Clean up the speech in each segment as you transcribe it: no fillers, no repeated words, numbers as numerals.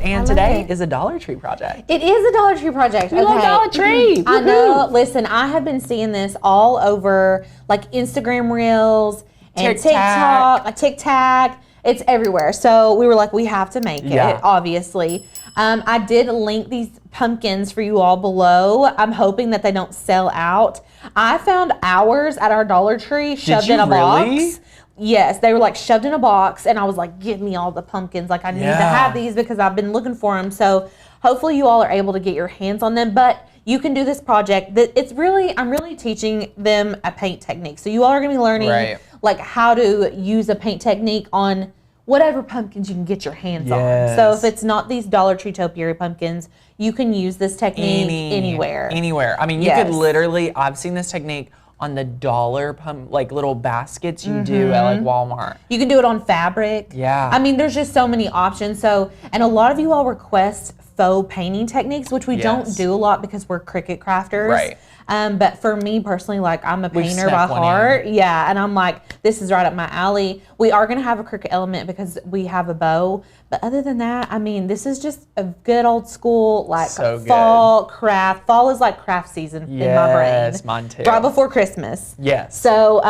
And today is a Dollar Tree project. It is a Dollar Tree project. We love Dollar Tree. I know. Listen, I have been seeing this all over like Instagram Reels and TikTok. It's everywhere. So we were like, we have to make it, obviously. I did link these pumpkins for you all below. I'm hoping that they don't sell out. I found ours at our Dollar Tree shoved in a box. Yes, they were like shoved in a box, and I was like, give me all the pumpkins. Like, I need to have these because I've been looking for them. So hopefully you all are able to get your hands on them. But you can do this project. I'm really teaching them a paint technique. So you all are going to be learning like how to use a paint technique on whatever pumpkins you can get your hands on. So if it's not these Dollar Tree topiary pumpkins, you can use this technique anywhere. Anywhere. I mean, you could literally, I've seen this technique on the dollar like little baskets you do at like Walmart. You can do it on fabric. Yeah. I mean, there's just so many options. So, and a lot of you all request faux painting techniques, which we don't do a lot because we're Cricut crafters. Right. But for me personally, like I'm a painter by heart. Yeah. And I'm like, this is right up my alley. We are going to have a Cricut element because we have a bow. But other than that, I mean, this is just a good old school, like fall craft. Fall is like craft season in my brain. Yes, mine too. Right before Christmas. Yes. So,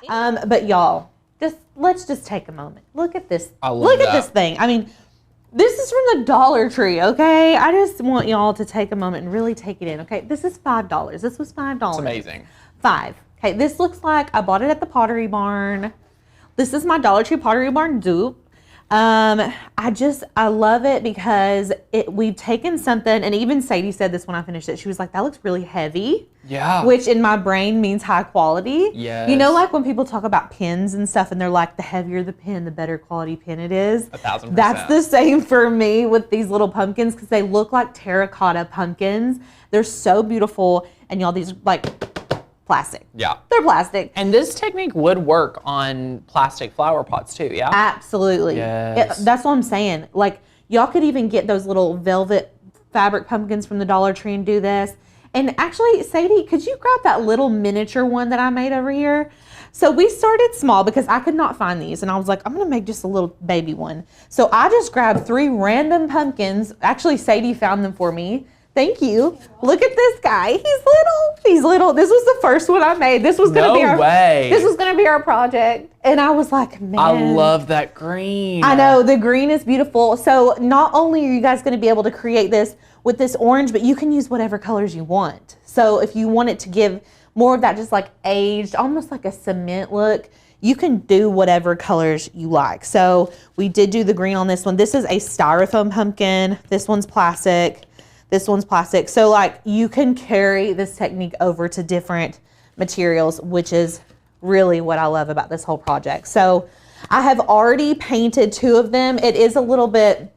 but y'all, let's just take a moment. Look at this. Look at this thing. I mean, this is from the Dollar Tree, okay? I just want y'all to take a moment and really take it in, okay? This is $5. This was $5. It's amazing. $5. Okay, this looks like I bought it at the Pottery Barn. This is my Dollar Tree Pottery Barn dupe. I love it because we've taken something, and even Sadie said this when I finished it. She was like, that looks really heavy. Yeah. Which in my brain means high quality. Yes. You know, like when people talk about pens and stuff and they're like, the heavier the pen, the better quality pen it is. 1000%. That's the same for me with these little pumpkins because they look like terracotta pumpkins. They're so beautiful. And y'all, these like plastic. Yeah. They're plastic. And this technique would work on plastic flower pots too, yeah? Absolutely. Yes. That's what I'm saying. Like, y'all could even get those little velvet fabric pumpkins from the Dollar Tree and do this. And actually, Sadie, could you grab that little miniature one that I made over here? So we started small because I could not find these. And I was like, I'm going to make just a little baby one. So I just grabbed 3 random pumpkins. Actually, Sadie found them for me. Thank you. Look at this guy. He's little. He's little. This was the first one I made. This was going to be This was going to be our project. And I was like, man. I love that green. I know. The green is beautiful. So not only are you guys going to be able to create this with this orange, but you can use whatever colors you want. So if you want it to give more of that just like aged, almost like a cement look, you can do whatever colors you like. So we did do the green on this one. This is a styrofoam pumpkin. This one's plastic. This one's plastic. So like you can carry this technique over to different materials, which is really what I love about this whole project. So I have already painted 2 of them. It is a little bit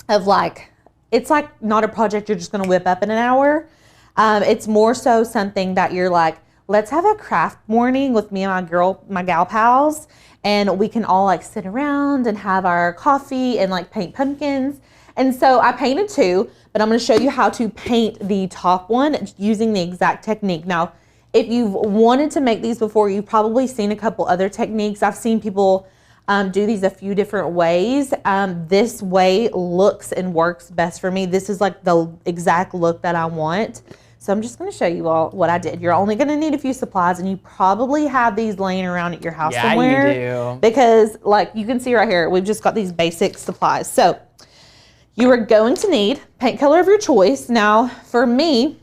of like, it's like not a project you're just gonna whip up in an hour. It's more so something that you're like, let's have a craft morning with me and my gal pals, and we can all like sit around and have our coffee and like paint pumpkins. And so I painted 2, but I'm going to show you how to paint the top one using the exact technique. Now, if you've wanted to make these before, you've probably seen a couple other techniques. I've seen people do these a few different ways. This way looks and works best for me. This is like the exact look that I want. So I'm just going to show you all what I did. You're only going to need a few supplies, and you probably have these laying around at your house somewhere. Yeah, you do. Because like you can see right here, we've just got these basic supplies. So you are going to need paint color of your choice. Now, for me,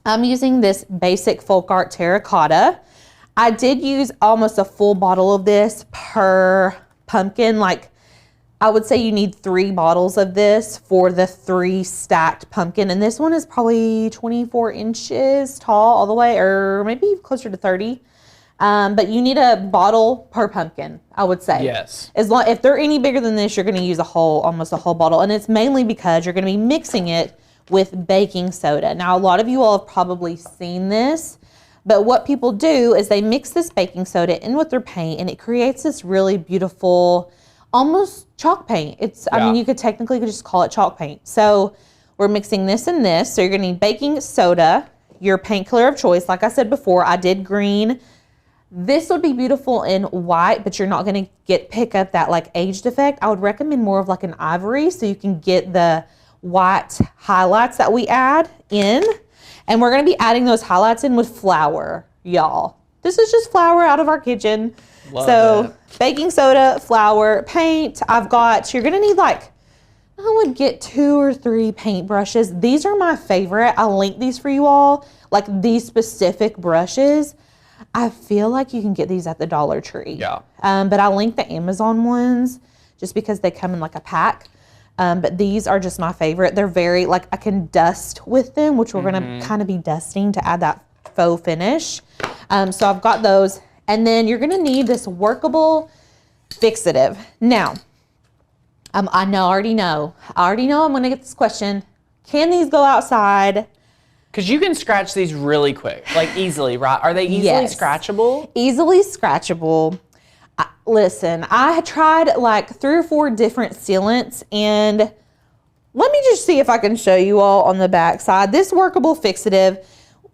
I'm using this basic folk art terracotta. I did use almost a full bottle of this per pumpkin. Like, I would say you need 3 bottles of this for the 3 stacked pumpkin. And this one is probably 24 inches tall all the way, or maybe closer to 30. But you need a bottle per pumpkin, I would say. Yes. If they're any bigger than this, you're going to use almost a whole bottle. And it's mainly because you're going to be mixing it with baking soda. Now, a lot of you all have probably seen this, but what people do is they mix this baking soda in with their paint, and it creates this really beautiful, almost chalk paint. I mean, you could technically just call it chalk paint. So we're mixing this and this. So you're going to need baking soda, your paint color of choice. Like I said before, I did green. This would be beautiful in white, but you're not going to pick up that like aged effect. I would recommend more of like an ivory so you can get the white highlights that we add in. And we're going to be adding those highlights in with flour, y'all. This is just flour out of our kitchen. Love it. Baking soda, flour, paint. You're going to need like, I would get 2 or 3 paint brushes. These are my favorite. I'll link these for you all, like these specific brushes. I feel like you can get these at the Dollar Tree. Yeah. But I'll link the Amazon ones just because they come in like a pack. But these are just my favorite. They're very, like, I can dust with them, which we're going to kind of be dusting to add that faux finish. So I've got those. And then you're going to need this workable fixative. Now, I already know I'm going to get this question. Can these go outside? Because you can scratch these really quick, like easily, right? Are they easily scratchable? Easily scratchable. Listen, I tried like 3 or 4 different sealants, and let me just see if I can show you all on the back side. This workable fixative,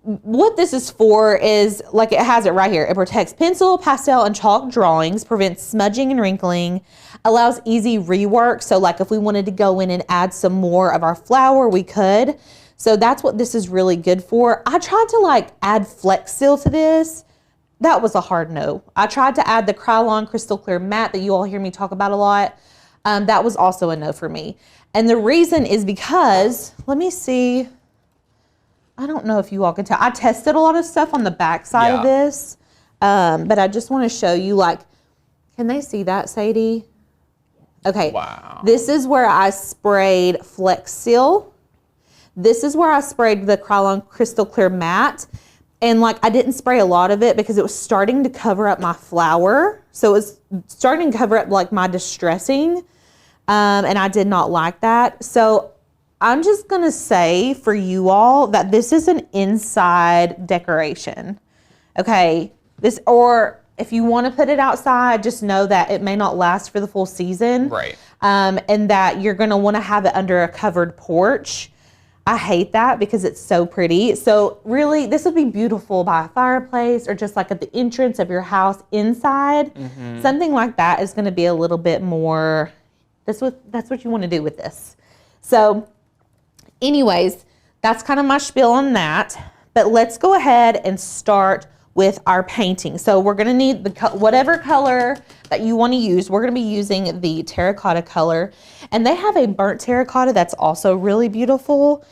what this is for is, like it has it right here. It protects pencil, pastel, and chalk drawings, prevents smudging and wrinkling, allows easy rework. So like if we wanted to go in and add some more of our flour, we could. So that's what this is really good for. I tried to like add Flex Seal to this. That was a hard no. I tried to add the Krylon Crystal Clear Matte that you all hear me talk about a lot. That was also a no for me. And the reason is because, let me see. I don't know if you all can tell. I tested a lot of stuff on the back side of this. But I just want to show you, like, can they see that, Sadie? Okay. Wow. This is where I sprayed Flex Seal. This is where I sprayed the Krylon Crystal Clear Matte. And like, I didn't spray a lot of it because it was starting to cover up my flour. So it was starting to cover up like my distressing. And I did not like that. So I'm just going to say for you all that this is an inside decoration. Okay. Or if you want to put it outside, just know that it may not last for the full season. Right. And that you're going to want to have it under a covered porch. I hate that because it's so pretty. So really, this would be beautiful by a fireplace or just like at the entrance of your house inside. Something like that is going to be a little bit more, that's what you want to do with this. So anyways, that's kind of my spiel on that. But let's go ahead and start with our painting. So we're going to need whatever color that you want to use. We're going to be using the terracotta color. And they have a burnt terracotta that's also really beautiful.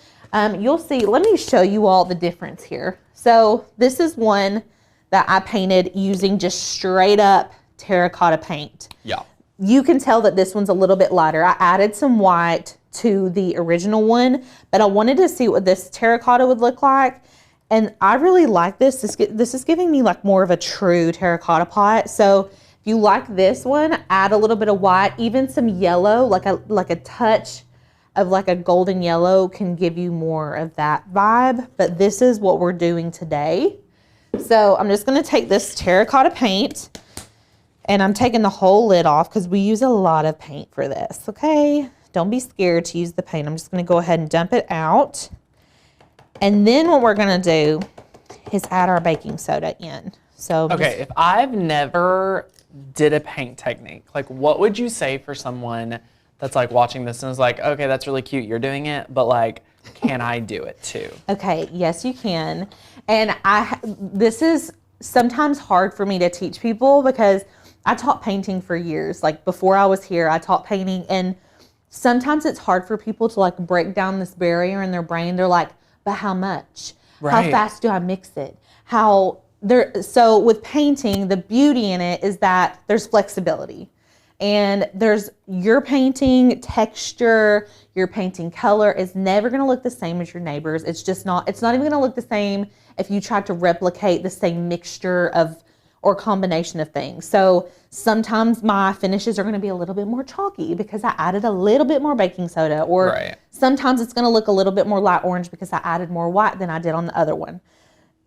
You'll see, let me show you all the difference here. So this is one that I painted using just straight up terracotta paint. Yeah. You can tell that this one's a little bit lighter. I added some white to the original one, but I wanted to see what this terracotta would look like. And I really like this. This is giving me like more of a true terracotta pot. So if you like this one, add a little bit of white, even some yellow, like a touch of like a golden yellow can give you more of that vibe. But this is what we're doing today. So I'm just going to take this terracotta paint and I'm taking the whole lid off because we use a lot of paint for this. Okay. Don't be scared to use the paint. I'm just going to go ahead and dump it out. And then what we're going to do is add our baking soda in. So okay, if I've never did a paint technique, like what would you say for someone that's like watching this and is like, okay, that's really cute, you're doing it, but like, can I do it too? Okay, yes, you can. And this is sometimes hard for me to teach people because I taught painting for years. Like before I was here, I taught painting, and sometimes it's hard for people to like break down this barrier in their brain. They're like, but how much? Right. How fast do I mix it? So with painting, the beauty in it is that there's flexibility. And there's your painting texture, your painting color is never going to look the same as your neighbor's. It's not even going to look the same if you try to replicate the same mixture of or combination of things. So sometimes my finishes are going to be a little bit more chalky because I added a little bit more baking soda, or sometimes it's going to look a little bit more light orange because I added more white than I did on the other one.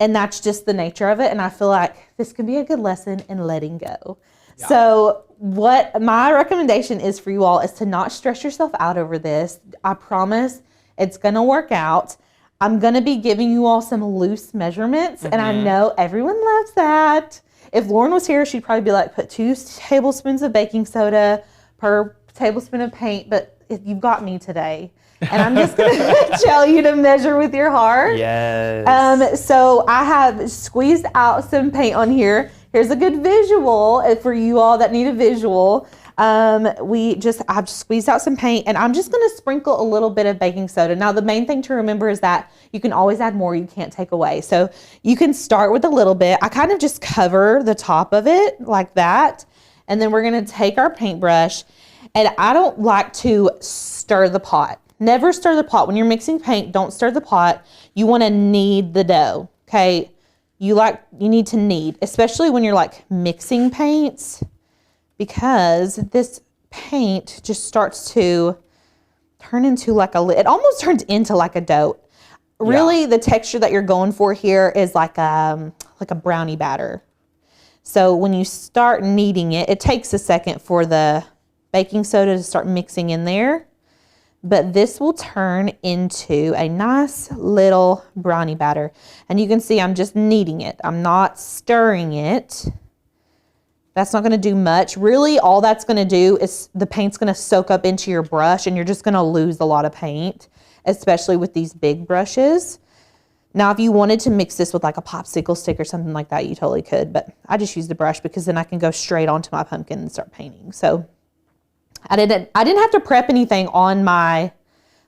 And that's just the nature of it. And I feel like this can be a good lesson in letting go. Yeah. So what my recommendation is for you all is to not stress yourself out over this. I promise it's going to work out. I'm going to be giving you all some loose measurements. And I know everyone loves that. If Lauren was here, she'd probably be like, put 2 tablespoons of baking soda per tablespoon of paint, but you've got me today. And I'm just going to tell you to measure with your heart. Yes. So I have squeezed out some paint on here. Here's a good visual for you all that need a visual. I've squeezed out some paint, and I'm just going to sprinkle a little bit of baking soda. Now, the main thing to remember is that you can always add more. You can't take away. So you can start with a little bit. I kind of just cover the top of it like that. And then we're going to take our paintbrush, and I don't like to stir the pot. Never stir the pot. When you're mixing paint, don't stir the pot. You want to knead the dough, okay? You need to knead, especially when you're like mixing paints, because this paint just starts to turn into like it almost turns into like a dough. Really, the texture that you're going for here is like a brownie batter. So when you start kneading it, it takes a second for the baking soda to start mixing in there. But this will turn into a nice little brownie batter. And you can see I'm just kneading it. I'm not stirring it. That's not going to do much. Really, all that's going to do is the paint's going to soak up into your brush, and you're just going to lose a lot of paint, especially with these big brushes. Now, if you wanted to mix this with like a popsicle stick or something like that, you totally could. But I just use the brush because then I can go straight onto my pumpkin and start painting. So I didn't have to prep anything on my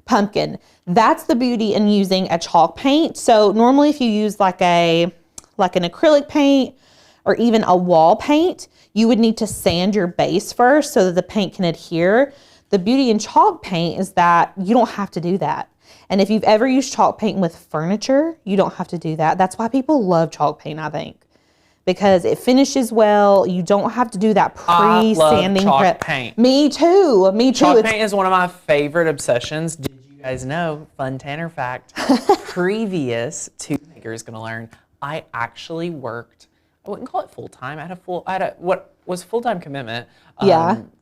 pumpkin. That's the beauty in using a chalk paint. So normally if you use like an acrylic paint or even a wall paint, you would need to sand your base first so that the paint can adhere. The beauty in chalk paint is that you don't have to do that. And if you've ever used chalk paint with furniture, you don't have to do that. That's why people love chalk paint, I think. Because it finishes well. You don't have to do that pre-sanding prep. Paint. Me too. Chalk paint is one of my favorite obsessions. Did you guys know, fun Tanner fact, previous to you're going to learn, I actually worked, I wouldn't call it full-time. I had a what was full-time commitment.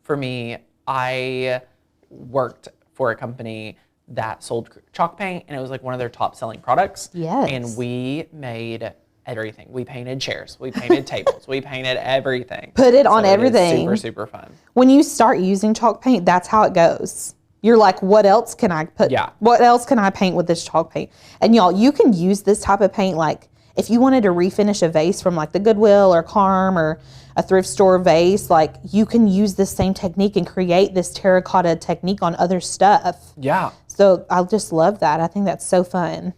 For me, I worked for a company that sold chalk paint, and it was like one of their top-selling products. Yes. And we made everything. We painted chairs. We painted tables. We painted everything. Put it on everything. Super, super fun. When you start using chalk paint, that's how it goes. You're like, what else can I put? Yeah. What else can I paint with this chalk paint? And y'all, you can use this type of paint like if you wanted to refinish a vase from like the Goodwill or Carm or a thrift store vase, like you can use this same technique and create this terracotta technique on other stuff. Yeah. So I just love that. I think that's so fun.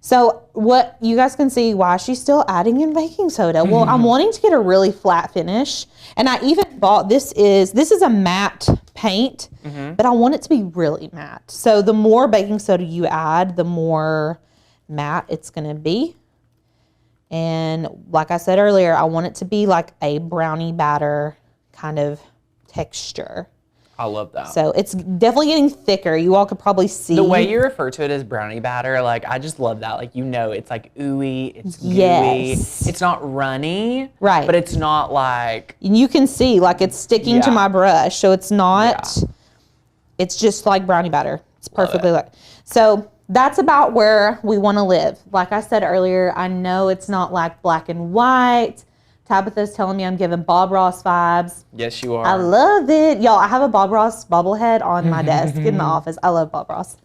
So what you guys can see why she's still adding in baking soda. Well, I'm wanting to get a really flat finish. And I even bought, this is a matte paint, but I want it to be really matte. So the more baking soda you add, the more matte it's going to be. And like I said earlier, I want it to be like a brownie batter kind of texture. I love that. So it's definitely getting thicker. You all could probably see. The way you refer to it as brownie batter, like I just love that. Like, you know, it's like ooey, it's gooey. Yes. It's not runny. Right. But it's not like. And you can see like it's sticking to my brush. So it's not, it's just like brownie batter. It's perfectly like. So that's about where we want to live. Like I said earlier, I know it's not like black and white. Tabitha's telling me I'm giving Bob Ross vibes. Yes, you are. I love it. Y'all, I have a Bob Ross bobblehead on my desk in the office. I love Bob Ross.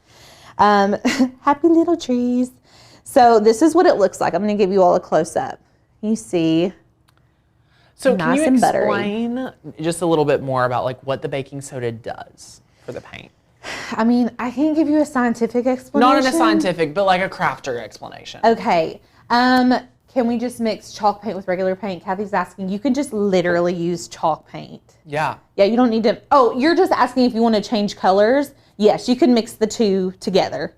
Happy little trees. So this is what it looks like. I'm going to give you all a close-up. You see, so nice can and you buttery. explain just a little bit more about like what the baking soda does for the paint? I mean, I can't give you a scientific explanation. Not in a scientific, but like a crafter explanation. Okay. Can we just mix chalk paint with regular paint? Kathy's asking. You can just literally use chalk paint. Yeah. Yeah, you don't need to. Oh, you're just asking if you want to change colors. Yes, you can mix the two together.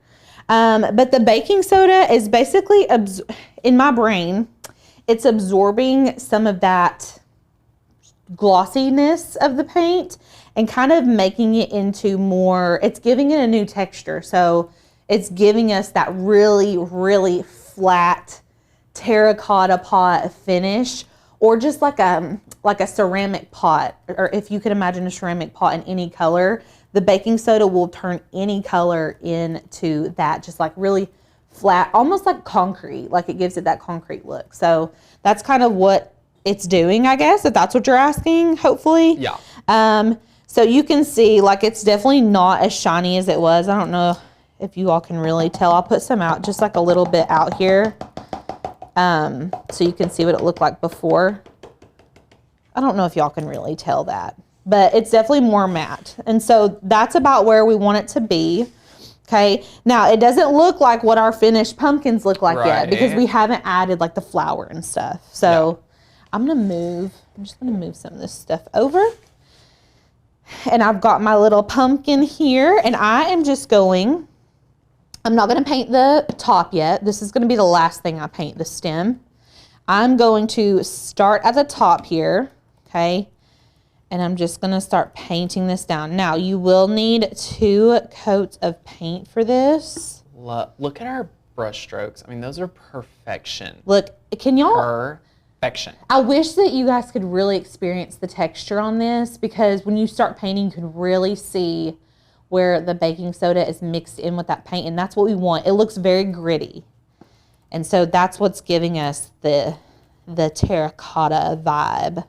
But the baking soda is basically, in my brain, it's absorbing some of that glossiness of the paint and kind of making it into more, it's giving it a new texture. So it's giving us that really, really flat terracotta pot finish, or just like a ceramic pot, or if you could imagine a ceramic pot in any color, the baking soda will turn any color into that, just like really flat, almost like concrete, like it gives it that concrete look. So that's kind of what it's doing, I guess, if that's what you're asking, hopefully. Yeah. So you can see, like, it's definitely not as shiny as it was. I don't know if you all can really tell. I'll put some out, just like a little bit out here. So you can see what it looked like before. I don't know if y'all can really tell that, but it's definitely more matte. And so that's about where we want it to be. Okay. Now it doesn't look like what our finished pumpkins look like yet because we haven't added like the flour and stuff. So I'm just going to move some of this stuff over. And I've got my little pumpkin here, and I am just going, I'm not going to paint the top yet. This is going to be the last thing I paint, the stem. I'm going to start at the top here, okay? And I'm just going to start painting this down. Now, you will need 2 coats of paint for this. Look at our brush strokes. I mean, those are perfection. Look, can y'all... Perfection. I wish that you guys could really experience the texture on this, because when you start painting, you can really see where the baking soda is mixed in with that paint, and that's what we want. It looks very gritty. And so that's what's giving us the terracotta vibe.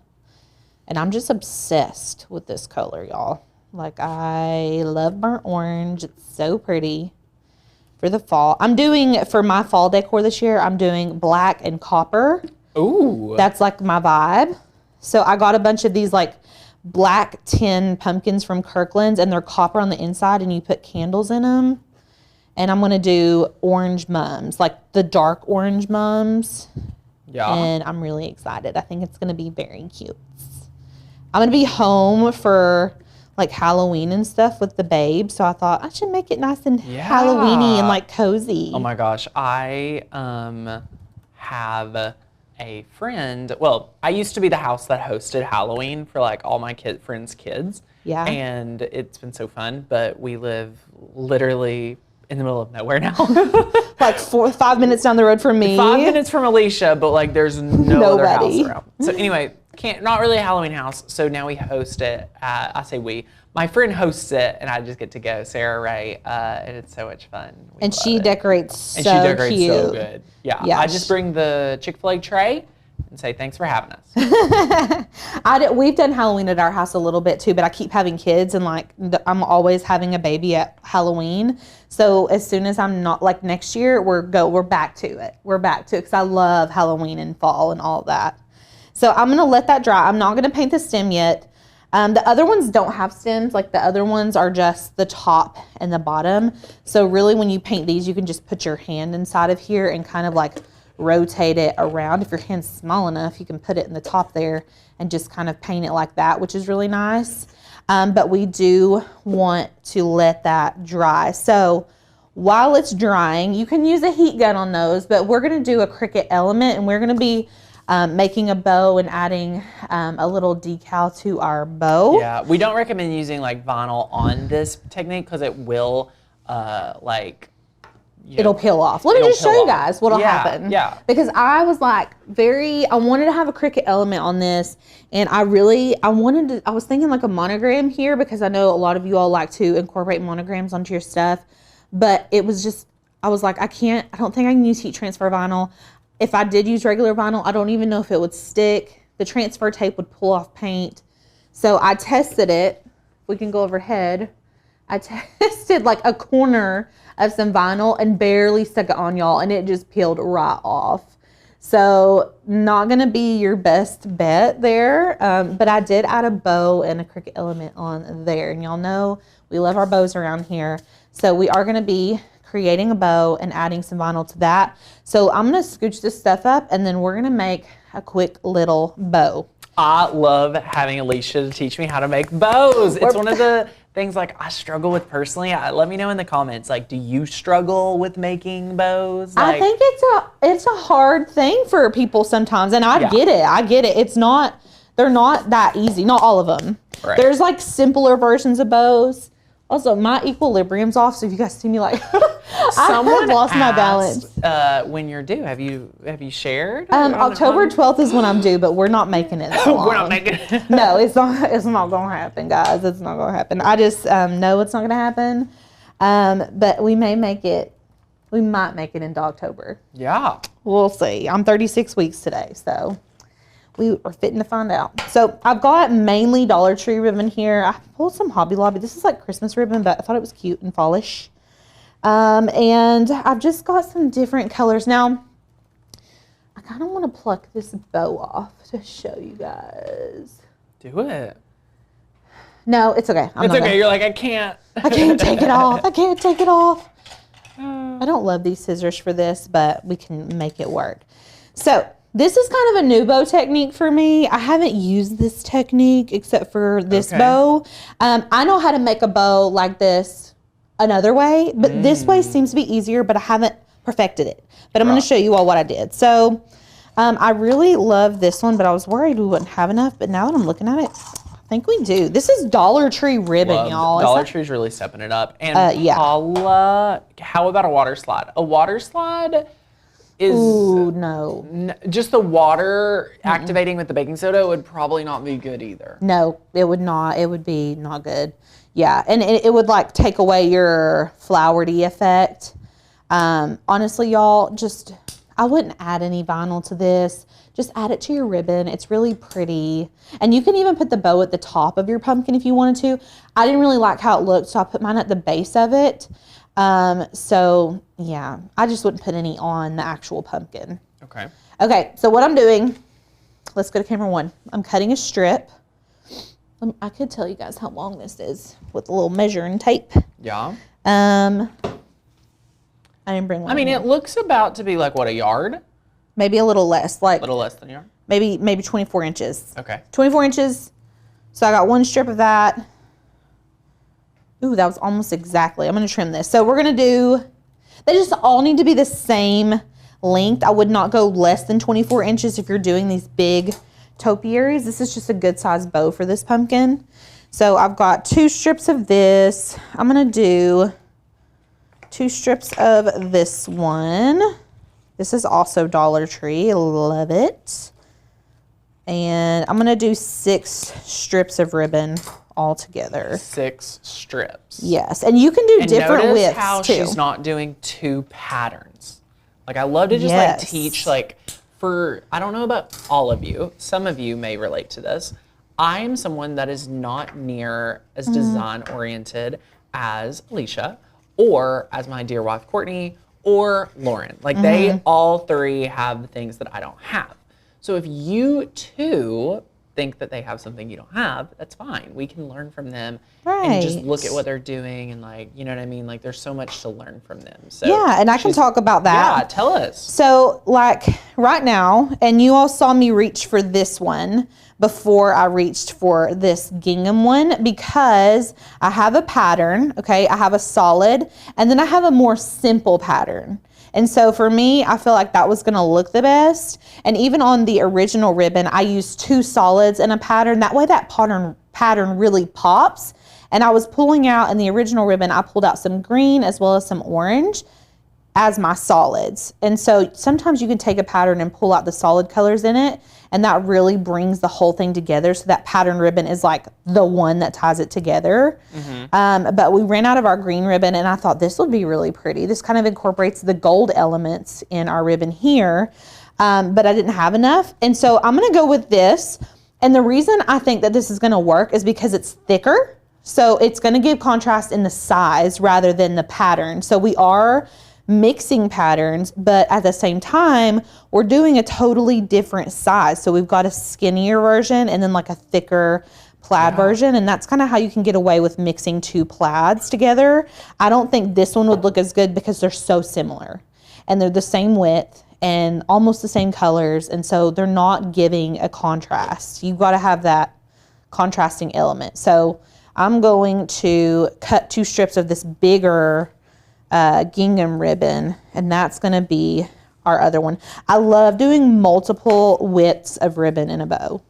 And I'm just obsessed with this color, y'all. Like, I love burnt orange. It's so pretty for the fall. For my fall decor this year, I'm doing black and copper. Ooh. That's like my vibe. So I got a bunch of these like black tin pumpkins from Kirkland's, and they're copper on the inside, and you put candles in them. And I'm going to do orange mums, like the dark orange mums. Yeah. And I'm really excited. I think it's going to be very cute. I'm going to be home for like Halloween and stuff with the babe. So I thought I should make it nice and Halloweeny and like cozy. Oh my gosh. I have a friend. Well, I used to be the house that hosted Halloween for like all my friends' kids. Yeah. And it's been so fun, but we live literally in the middle of nowhere now. Like 5 minutes down the road from me. 5 minutes from Alicia, but like there's no other house around. So anyway, not really a Halloween house. So now we host it. I say we. My friend hosts it, and I just get to go, Sarah Ray, and it's so much fun. And she decorates so cute. And she decorates so good. Yeah, I just bring the Chick-fil-A tray and say, thanks for having us. We've done Halloween at our house a little bit too, but I keep having kids, and like I'm always having a baby at Halloween. So as soon as I'm not, like next year, we're back to it. We're back to it because I love Halloween and fall and all that. So I'm going to let that dry. I'm not going to paint the stem yet. The other ones don't have stems. Like the other ones are just the top and the bottom. So really when you paint these, you can just put your hand inside of here and kind of like rotate it around. If your hand's small enough, you can put it in the top there and just kind of paint it like that, which is really nice. But we do want to let that dry. So while it's drying, you can use a heat gun on those, but we're going to do a Cricut element, and we're going to be making a bow and adding a little decal to our bow. Yeah, we don't recommend using like vinyl on this technique because it will it'll peel off. Let me just show you guys what'll happen. Yeah. Because I was like I wanted to have a Cricut element on this, and I was thinking like a monogram here because I know a lot of you all like to incorporate monograms onto your stuff, but it was just, I was like, I don't think I can use heat transfer vinyl. If I did use regular vinyl, I don't even know if it would stick. The transfer tape would pull off paint. So I tested it. We can go overhead. I tested like a corner of some vinyl and barely stuck it on, y'all, and it just peeled right off. So not gonna be your best bet there, but I did add a bow and a Cricut element on there. And y'all know we love our bows around here. So we are gonna be creating a bow and adding some vinyl to that. So I'm gonna scooch this stuff up, and then we're gonna make a quick little bow. I love having Alicia to teach me how to make bows. It's one of the things like I struggle with personally. Let me know in the comments, like, do you struggle with making bows? I think it's a hard thing for people sometimes, and I get it. They're not that easy. Not all of them. Right. There's like simpler versions of bows. Also, my equilibrium's off, so if you guys see me like, I've lost my balance. When you're due, have you shared? October 12th is when I'm due, but we're not making it that long. We're not making it. No, it's not going to happen, guys. It's not going to happen. I just know it's not going to happen, but we might make it into October. Yeah. We'll see. I'm 36 weeks today, so We are fitting to find out. So I've got mainly Dollar Tree ribbon here. I pulled some Hobby Lobby. This is like Christmas ribbon, but I thought it was cute and fallish. And I've just got some different colors. Now, I kind of want to pluck this bow off to show you guys. Do it. No, it's okay. It's okay. You're like, I can't. I can't take it off. I can't take it off. I don't love these scissors for this, but we can make it work. So this is kind of a new bow technique for me. I haven't used this technique except for this bow. I know how to make a bow like this another way, but this way seems to be easier, but I haven't perfected it. But I'm going to show you all what I did. So I really love this one, but I was worried we wouldn't have enough. But now that I'm looking at it, I think we do. This is Dollar Tree ribbon, y'all. Dollar Tree's really stepping it up. And yeah. Paula, how about a water slide? A water slide is... Ooh, no. Just the water activating with the baking soda would probably not be good either. No, it would not. It would be not good. Yeah, and it would like take away your flowery effect. Honestly, y'all, I wouldn't add any vinyl to this. Just add it to your ribbon. It's really pretty. And you can even put the bow at the top of your pumpkin if you wanted to. I didn't really like how it looked, so I put mine at the base of it. So yeah, I just wouldn't put any on the actual pumpkin. Okay. Okay, so what I'm doing, let's go to camera 1. I'm cutting a strip. I could tell you guys how long this is with a little measuring tape. Yeah. I didn't bring one. I mean, it looks about to be like, what, a yard? Maybe a little less, like A little less than a yard? maybe 24 inches. Okay. 24 inches. So I got one strip of that. Ooh, that was almost exactly. I'm going to trim this. So we're going to do, they just all need to be the same length. I would not go less than 24 inches if you're doing these big topiaries. This is just a good size bow for this pumpkin. So I've got 2 strips of this. I'm going to do 2 strips of this one. This is also Dollar Tree. Love it. And I'm going to do 6 strips of ribbon all together. 6 strips. Yes. And you can do different widths notice how too. she's not doing 2 patterns. Like, I love to just like teach, like, for, I don't know about all of you. Some of you may relate to this. I am someone that is not near as design oriented as Alicia or as my dear wife, Courtney, or Lauren. Like, they all 3 have things that I don't have. So if you too think that they have something you don't have, that's fine. We can learn from them and just look at what they're doing and, like, you know what I mean? Like, there's so much to learn from them. So yeah, and I can talk about that. Yeah, tell us. So like right now, and you all saw me reach for this one before I reached for this gingham one because I have a pattern, okay? I have a solid, and then I have a more simple pattern. And so for me, I feel like that was gonna look the best. And even on the original ribbon, I used 2 solids and a pattern. That way that pattern really pops. And I was pulling out, in the original ribbon, I pulled out some green as well as some orange as my solids. And so sometimes you can take a pattern and pull out the solid colors in it, and that really brings the whole thing together. So that pattern ribbon is like the one that ties it together. But we ran out of our green ribbon, and I thought this would be really pretty. This kind of incorporates the gold elements in our ribbon here, but I didn't have enough. And so I'm gonna go with this. And the reason I think that this is gonna work is because it's thicker. So it's gonna give contrast in the size rather than the pattern. So we are mixing patterns, but at the same time, we're doing a totally different size. So we've got a skinnier version and then like a thicker plaid version. And that's kind of how you can get away with mixing 2 plaids together. I don't think this one would look as good because they're so similar and they're the same width and almost the same colors. And so they're not giving a contrast. You've got to have that contrasting element. So I'm going to cut 2 strips of this bigger gingham ribbon, and that's going to be our other one. I love doing multiple widths of ribbon in a bow.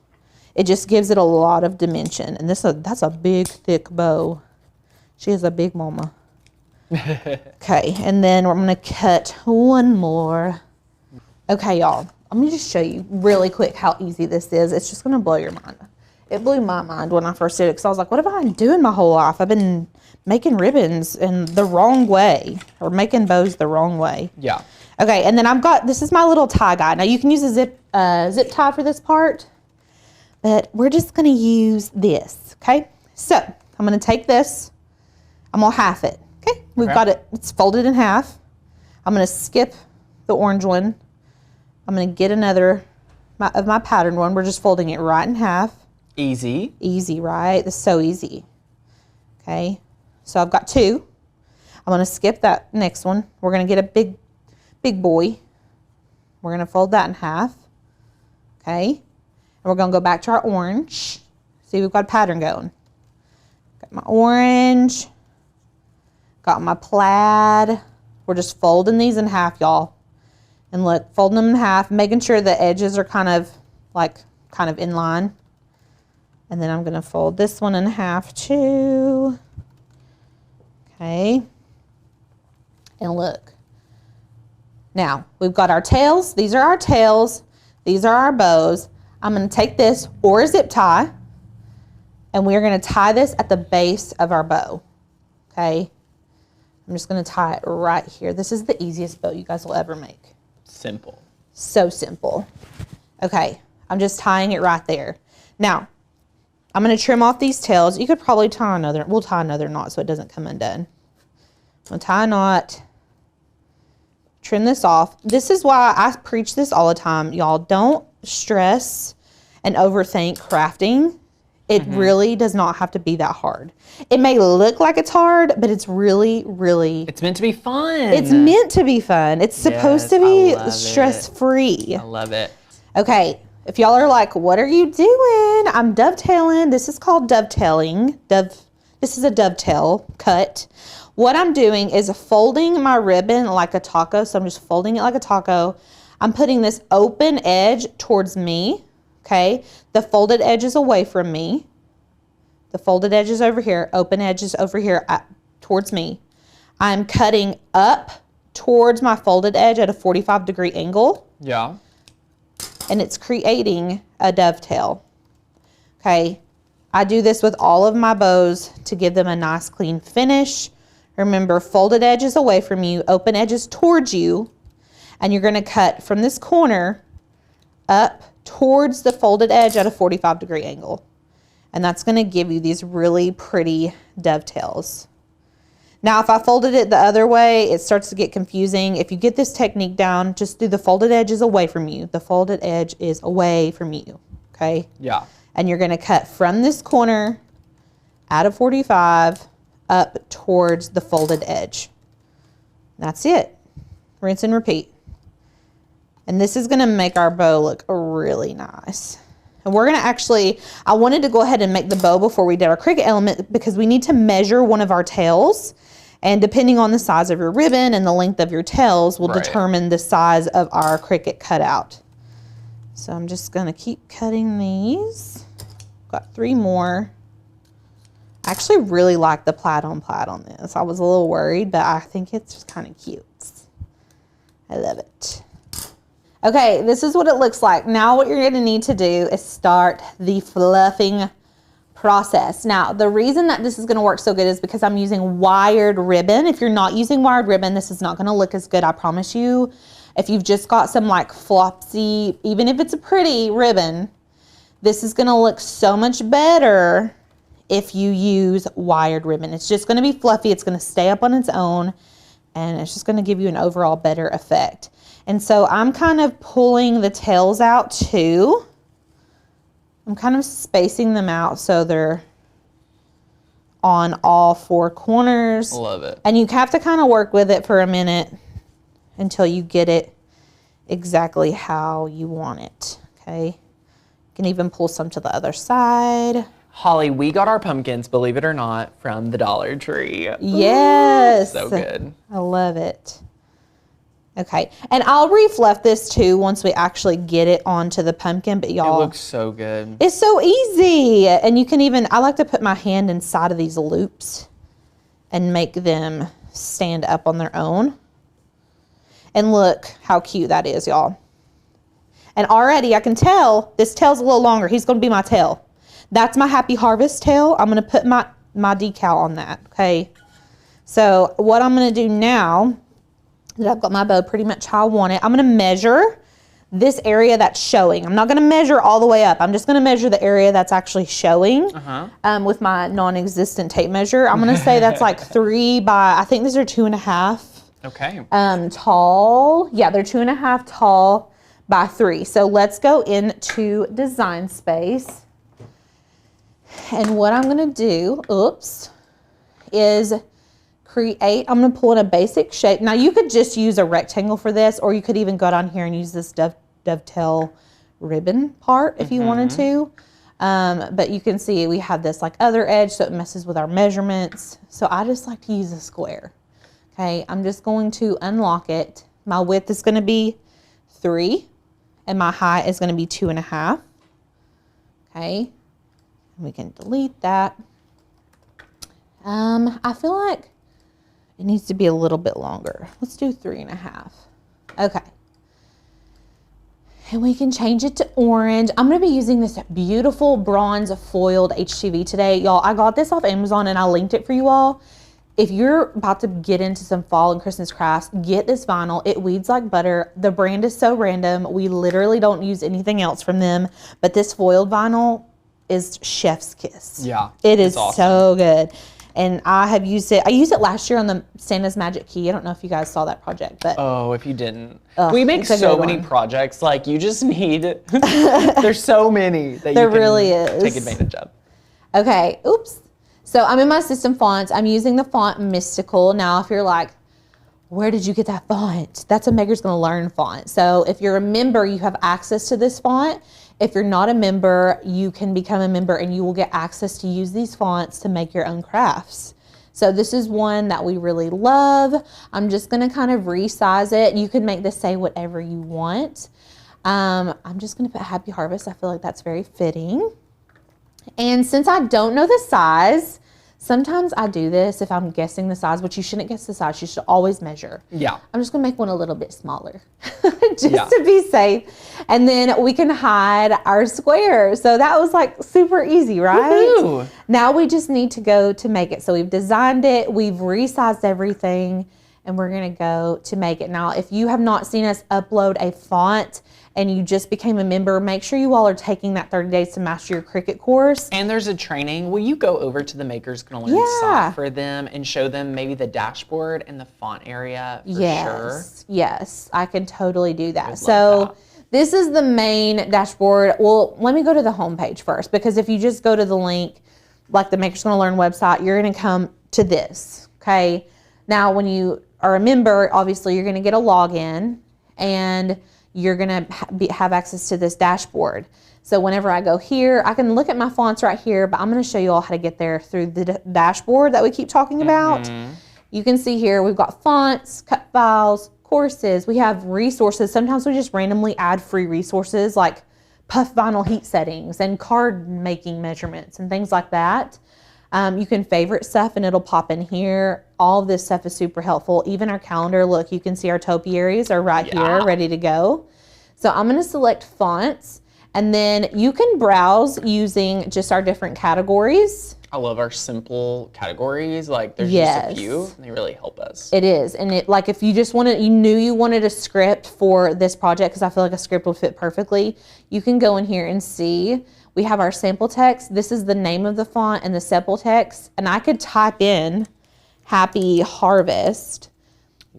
It just gives it a lot of dimension. And that's a big, thick bow. She is a big mama. Okay, and then we're going to cut 1 more. Okay, y'all. Let me just show you really quick how easy this is. It's just going to blow your mind. It blew my mind when I first did it because I was like, what have I been doing my whole life? I've been making ribbons in the wrong way or making bows the wrong way. Yeah. Okay, and then I've got, this is my little tie guide. Now you can use a zip tie for this part. but we're just gonna use this, okay? So I'm gonna take this, I'm gonna half it, okay? We've got it, it's folded in half. I'm gonna skip the orange one. I'm gonna get another of my patterned one. We're just folding it right in half. Easy. Easy, right? It's so easy. Okay, so I've got two. I'm gonna skip that next one. We're gonna get a big boy. We're gonna fold that in half. Okay, and we're gonna go back to our orange. See, we've got a pattern going. Got my orange, got my plaid. We're just folding these in half, y'all. And look, folding them in half, making sure the edges are kind of in line. And then I'm gonna fold this one in half too. Okay. And look. Now, we've got our tails. These are our tails. These are our bows. I'm gonna take this or a zip tie, and we're gonna tie this at the base of our bow. Okay. I'm just gonna tie it right here. This is the easiest bow you guys will ever make. Simple. So simple. Okay, I'm just tying it right there. Now, I'm gonna trim off these tails. You could probably tie another, we'll tie another knot so it doesn't come undone. I'm gonna tie a knot, trim this off. This is why I preach this all the time. Y'all, don't stress and overthink crafting. It really does not have to be that hard. It may look like it's hard, but it's really, really... It's meant to be fun. It's meant to be fun. It's supposed to be stress-free. I love it. Okay, if y'all are like, what are you doing? I'm dovetailing. This is called dovetailing. This is a dovetail cut. What I'm doing is folding my ribbon like a taco. So I'm just folding it like a taco. I'm putting this open edge towards me. Okay, the folded edge is away from me. The folded edge is over here. Open edge is over here towards me. I'm cutting up towards my folded edge at a 45-degree angle. Yeah. And it's creating a dovetail. Okay, I do this with all of my bows to give them a nice clean finish. Remember, folded edge is away from you, open edge is towards you, and you're gonna cut from this corner up towards the folded edge at a 45-degree angle. And that's gonna give you these really pretty dovetails. Now, if I folded it the other way, it starts to get confusing. If you get this technique down, just do the folded edges away from you. The folded edge is away from you, okay? Yeah. And you're gonna cut from this corner at a 45 up towards the folded edge. That's it. Rinse and repeat. And this is gonna make our bow look really nice. And we're gonna actually, I wanted to go ahead and make the bow before we did our Cricut element because we need to measure one of our tails. And depending on the size of your ribbon and the length of your tails will determine the size of our Cricut cutout. So I'm just gonna keep cutting these. Got 3 more. I actually really like the plaid on this. I was a little worried, but I think it's just kind of cute. I love it. Okay, this is what it looks like. Now what you're gonna need to do is start the fluffing process. Now, the reason that this is gonna work so good is because I'm using wired ribbon. If you're not using wired ribbon, this is not gonna look as good, I promise you. If you've just got some like flopsy, even if it's a pretty ribbon, this is gonna look so much better if you use wired ribbon. It's just gonna be fluffy, it's gonna stay up on its own, and it's just gonna give you an overall better effect. And so I'm kind of pulling the tails out too. I'm kind of spacing them out so they're on all 4 corners. Love it. And you have to kind of work with it for a minute until you get it exactly how you want it, okay? You can even pull some to the other side. Holly, we got our pumpkins, believe it or not, from the Dollar Tree. Yes. Ooh, so good. I love it. Okay, and I'll refluff this too once we actually get it onto the pumpkin, but y'all. It looks so good. It's so easy. And you can even, I like to put my hand inside of these loops and make them stand up on their own. And look how cute that is, y'all. And already I can tell this tail's a little longer. He's gonna be my tail. That's my Happy Harvest tail. I'm gonna put my decal on that, okay? So what I'm gonna do now that I've got my bow pretty much how I want it, I'm gonna measure this area that's showing. I'm not going to measure all the way up. I'm just going to measure the area that's actually showing with my non-existent tape measure. I'm going to say that's like 3 by, I think these are 2.5. Okay. Tall. Yeah, they're 2.5 tall by 3. So let's go into Design Space. And what I'm going to do, is create, I'm going to pull in a basic shape. Now you could just use a rectangle for this, or you could even go down here and use this dovetail ribbon part if you wanted to. But you can see we have this like other edge, so it messes with our measurements. So I just like to use a square. Okay, I'm just going to unlock it. My width is going to be 3 and my height is going to be 2.5. Okay, we can delete that. I feel like it needs to be a little bit longer. Let's do 3.5. Okay. And we can change it to orange. I'm going to be using this beautiful bronze foiled HTV today. Y'all, I got this off Amazon and I linked it for you all. If you're about to get into some fall and Christmas crafts, get this vinyl. It weeds like butter. The brand is so random. We literally don't use anything else from them. But this foiled vinyl is chef's kiss. Yeah. It is awesome. so good. And I have used it. I used it last year on the Santa's Magic Key. I don't know if you guys saw that project, but oh, if you didn't, we make so many projects. Like you just need. There's so many that there you can really is. take advantage of. Okay. Oops. So I'm in my system fonts. I'm using the font Mystical. Now, if you're like, where did you get that font? That's a Maker's Gonna Learn font. So if you're a member, you have access to this font. If you're not a member, you can become a member and you will get access to use these fonts to make your own crafts. So this is one that we really love. I'm just gonna kind of resize it. You can make this say whatever you want. I'm just gonna put Happy Harvest. I feel like that's very fitting. And since I don't know the size, sometimes I do this if I'm guessing the size, but you shouldn't guess the size. You should always measure. Yeah. I'm just going to make one a little bit smaller just to be safe. And then we can hide our square. So that was like super easy, right? Woo-hoo. Now we just need to go to make it. So we've designed it, we've resized everything, and we're going to go to make it. Now, if you have not seen us upload a font and you just became a member, make sure you all are taking that 30 Days to Master Your Cricut course. And there's a training. Will you go over to the Maker's Gonna Learn site for them and show them maybe the dashboard and the font area for sure? Yes, I can totally do that. So this is the main dashboard. Well, let me go to the home page first, because if you just go to the link, like the Maker's Gonna Learn website, you're gonna come to this, okay? Now, when you are a member, obviously you're gonna get a login and you're gonna have access to this dashboard. So whenever I go here, I can look at my fonts right here, but I'm gonna show you all how to get there through the dashboard that we keep talking about. You can see here, we've got fonts, cut files, courses, we have resources. Sometimes we just randomly add free resources like puff vinyl heat settings and card making measurements and things like that. You can favorite stuff and it'll pop in here. All of this stuff is super helpful. Even our calendar, look, you can see our topiaries are right here, ready to go. So I'm gonna select fonts, and then you can browse using just our different categories. I love our simple categories. Like there's just a few, and they really help us. It is, and it like if you just wanted, you knew you wanted a script for this project, because I feel like a script would fit perfectly, you can go in here and see. We have our sample text. This is the name of the font and the sample text. And I could type in Happy Harvest.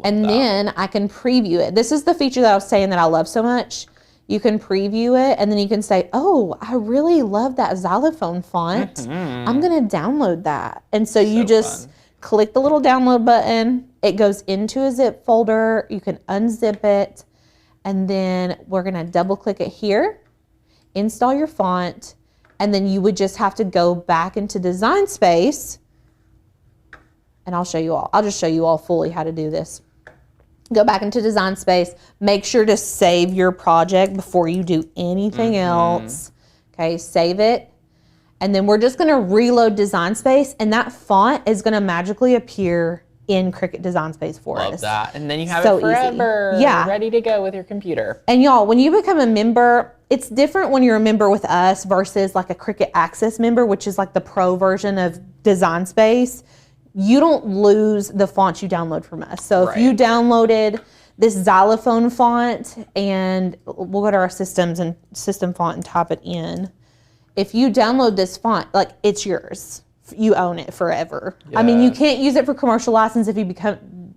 Then I can preview it. This is the feature that I was saying that I love so much. You can preview it and then you can say, oh, I really love that xylophone font. I'm gonna download that. And so you just click the little download button. It goes into a zip folder. You can unzip it. And then we're gonna double click it here. Install your font, and then you would just have to go back into Design Space, and I'll show you all. I'll just show you all fully how to do this. Go back into Design Space. Make sure to save your project before you do anything else. Okay, save it. And then we're just gonna reload Design Space, and that font is gonna magically appear in Cricut Design Space for us. Love that. And then you have it forever, ready to go with your computer. And y'all, when you become a member, it's different when you're a member with us versus like a Cricut Access member, which is like the pro version of Design Space. You don't lose the fonts you download from us. So if you downloaded this xylophone font, and we'll go to our systems and system font and type it in. If you download this font, like, it's yours. You own it forever. Yes. I mean, you can't use it for commercial license if you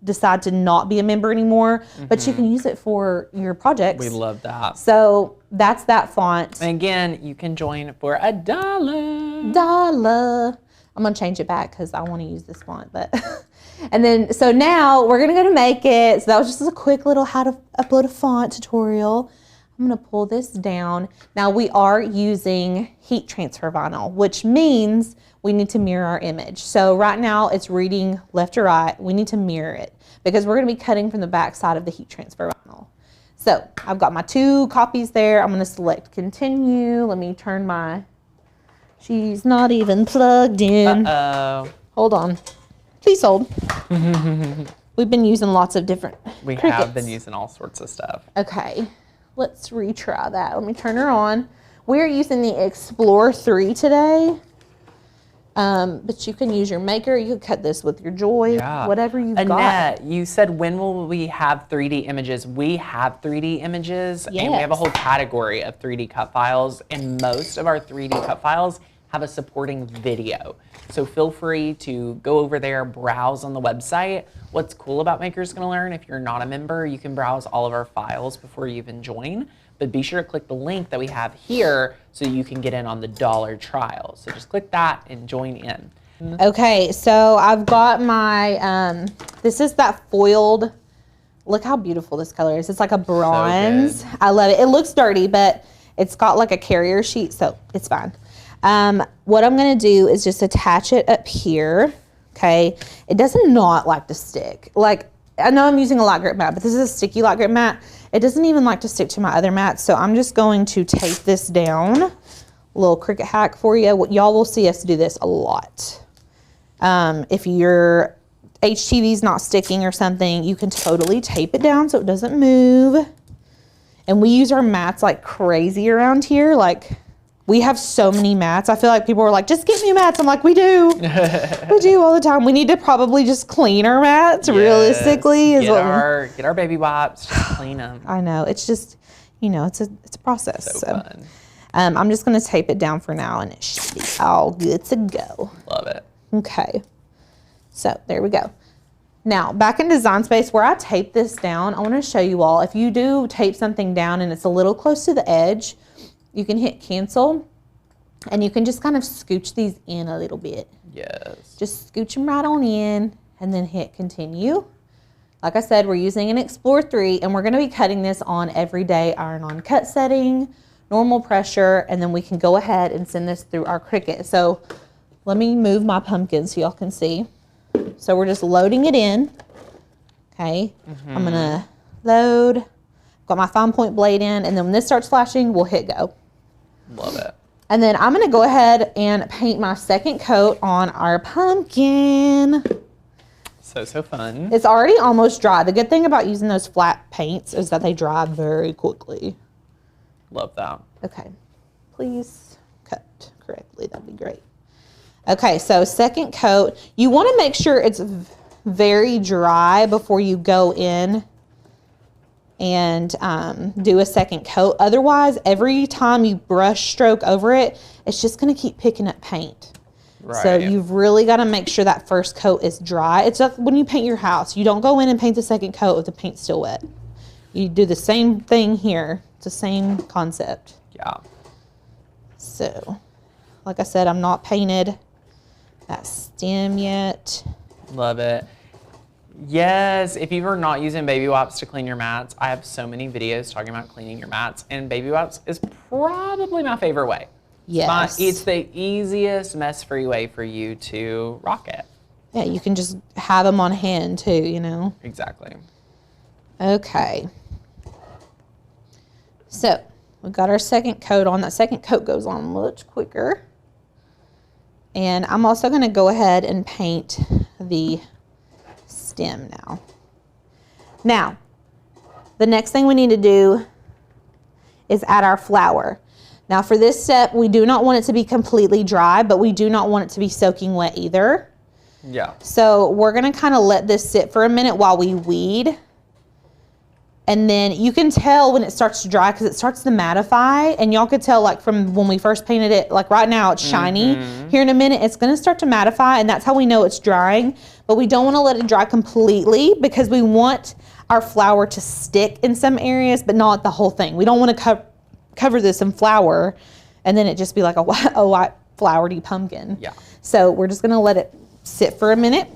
decide to not be a member anymore, but you can use it for your projects. We love that. So that's that font. And again, you can join for $1. I'm gonna change it back because I want to use this font, but and then so now we're gonna go to make it. So that was just a quick little how to upload a font tutorial. I'm gonna pull this down. Now we are using heat transfer vinyl, which means we need to mirror our image. So right now it's reading left to right. We need to mirror it because we're gonna be cutting from the back side of the heat transfer vinyl. So I've got my 2 copies there. I'm gonna select continue. Let me turn my, she's not even plugged in. Uh-oh. Hold on. Please hold. We've been using lots of different We Cricuts. have been using all sorts of stuff. Okay, let's retry that. Let me turn her on. We're using the Explore 3 today. But you can use your maker. You can cut this with your Joy, whatever you've got. Annette, you said when will we have 3D images? We have 3D images, and we have a whole category of 3D cut files, and most of our 3D cut files have a supporting video. So feel free to go over there, browse on the website. What's cool about Maker's Gonna Learn, if you're not a member, you can browse all of our files before you even join. But be sure to click the link that we have here so you can get in on the $1 trial. So just click that and join in. Okay, so I've got my, this is that foiled, look how beautiful this color is. It's like a bronze. So I love it. It looks dirty, but it's got like a carrier sheet, so it's fine. What I'm gonna do is just attach it up here, okay? It does not like to stick. Like, I know I'm using a light grip mat, but this is a sticky light grip mat. It doesn't even like to stick to my other mats, so I'm just going to tape this down. A little Cricut hack for you. Y'all will see us do this a lot. If your HTV's not sticking or something, you can totally tape it down so it doesn't move. And we use our mats like crazy around here. Like, we have so many mats. I feel like people are like, just get me mats. I'm like, we do. We do all the time. We need to probably just clean our mats, realistically. Get our baby wipes, just clean them. I know. It's just, you know, it's a process. So fun. I'm just going to tape it down for now, and it should be all good to go. Love it. Okay. So there we go. Now, back in Design Space where I tape this down, I want to show you all, if you do tape something down and it's a little close to the edge, you can hit cancel, and you can just kind of scooch these in a little bit. Yes. Just scooch them right on in, and then hit continue. Like I said, we're using an Explore 3, and we're going to be cutting this on everyday iron-on cut setting, normal pressure, and then we can go ahead and send this through our Cricut. So let me move my pumpkin so y'all can see. So we're just loading it in. Okay. I'm going to load. Got my fine point blade in, and then when this starts flashing, we'll hit go. Love it. And then I'm gonna go ahead and paint my second coat on our pumpkin. So fun. It's already almost dry. The good thing about using those flat paints is that they dry very quickly. Love that. Okay, please cut correctly, that'd be great. Okay, so second coat. You wanna make sure it's very dry before you go in and do a second coat. Otherwise, every time you brush stroke over it, it's just gonna keep picking up paint. Right. So you've really gotta make sure that first coat is dry. It's like when you paint your house, you don't go in and paint the second coat if the paint's still wet. You do the same thing here. It's the same concept. Yeah. So, like I said, I'm not painted that stem yet. Love it. Yes, if you are not using baby wipes to clean your mats, I have so many videos talking about cleaning your mats, and baby wipes is probably my favorite way. Yes. It's the easiest mess-free way for you to rock it. Yeah, you can just have them on hand too, you know? Exactly. Okay. So, we've got our second coat on. That second coat goes on much quicker. And I'm also gonna go ahead and paint the stem now. Now, the next thing we need to do is add our flower. Now for this step, we do not want it to be completely dry, but we do not want it to be soaking wet either. Yeah. So we're gonna kind of let this sit for a minute while we weed. And then you can tell when it starts to dry because it starts to mattify. And y'all could tell like from when we first painted it, like right now it's shiny. Here in a minute, it's going to start to mattify, and that's how we know it's drying. But we don't want to let it dry completely because we want our flour to stick in some areas, but not the whole thing. We don't want to cover this in flour and then it just be like a white floury pumpkin. Yeah. So we're just going to let it sit for a minute.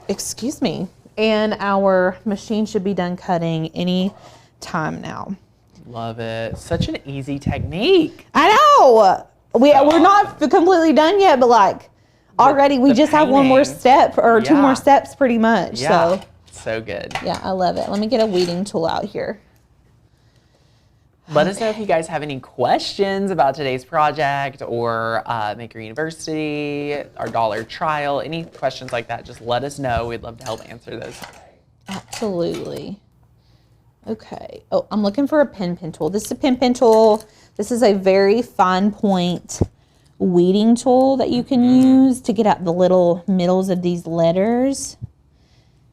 Excuse me. And our machine should be done cutting any time now. Love it. Such an easy technique. I know. We're not completely done yet, but like already we just have one more step or two more steps pretty much. Yeah. So good. Yeah, I love it. Let me get a weeding tool out here. Let us know if you guys have any questions about today's project or Maker University, our dollar trial, any questions like that, just let us know. We'd love to help answer those. Absolutely. Okay. Oh, I'm looking for a pen tool. This is a pen tool. This is a very fine point weeding tool that you can use to get out the little middles of these letters.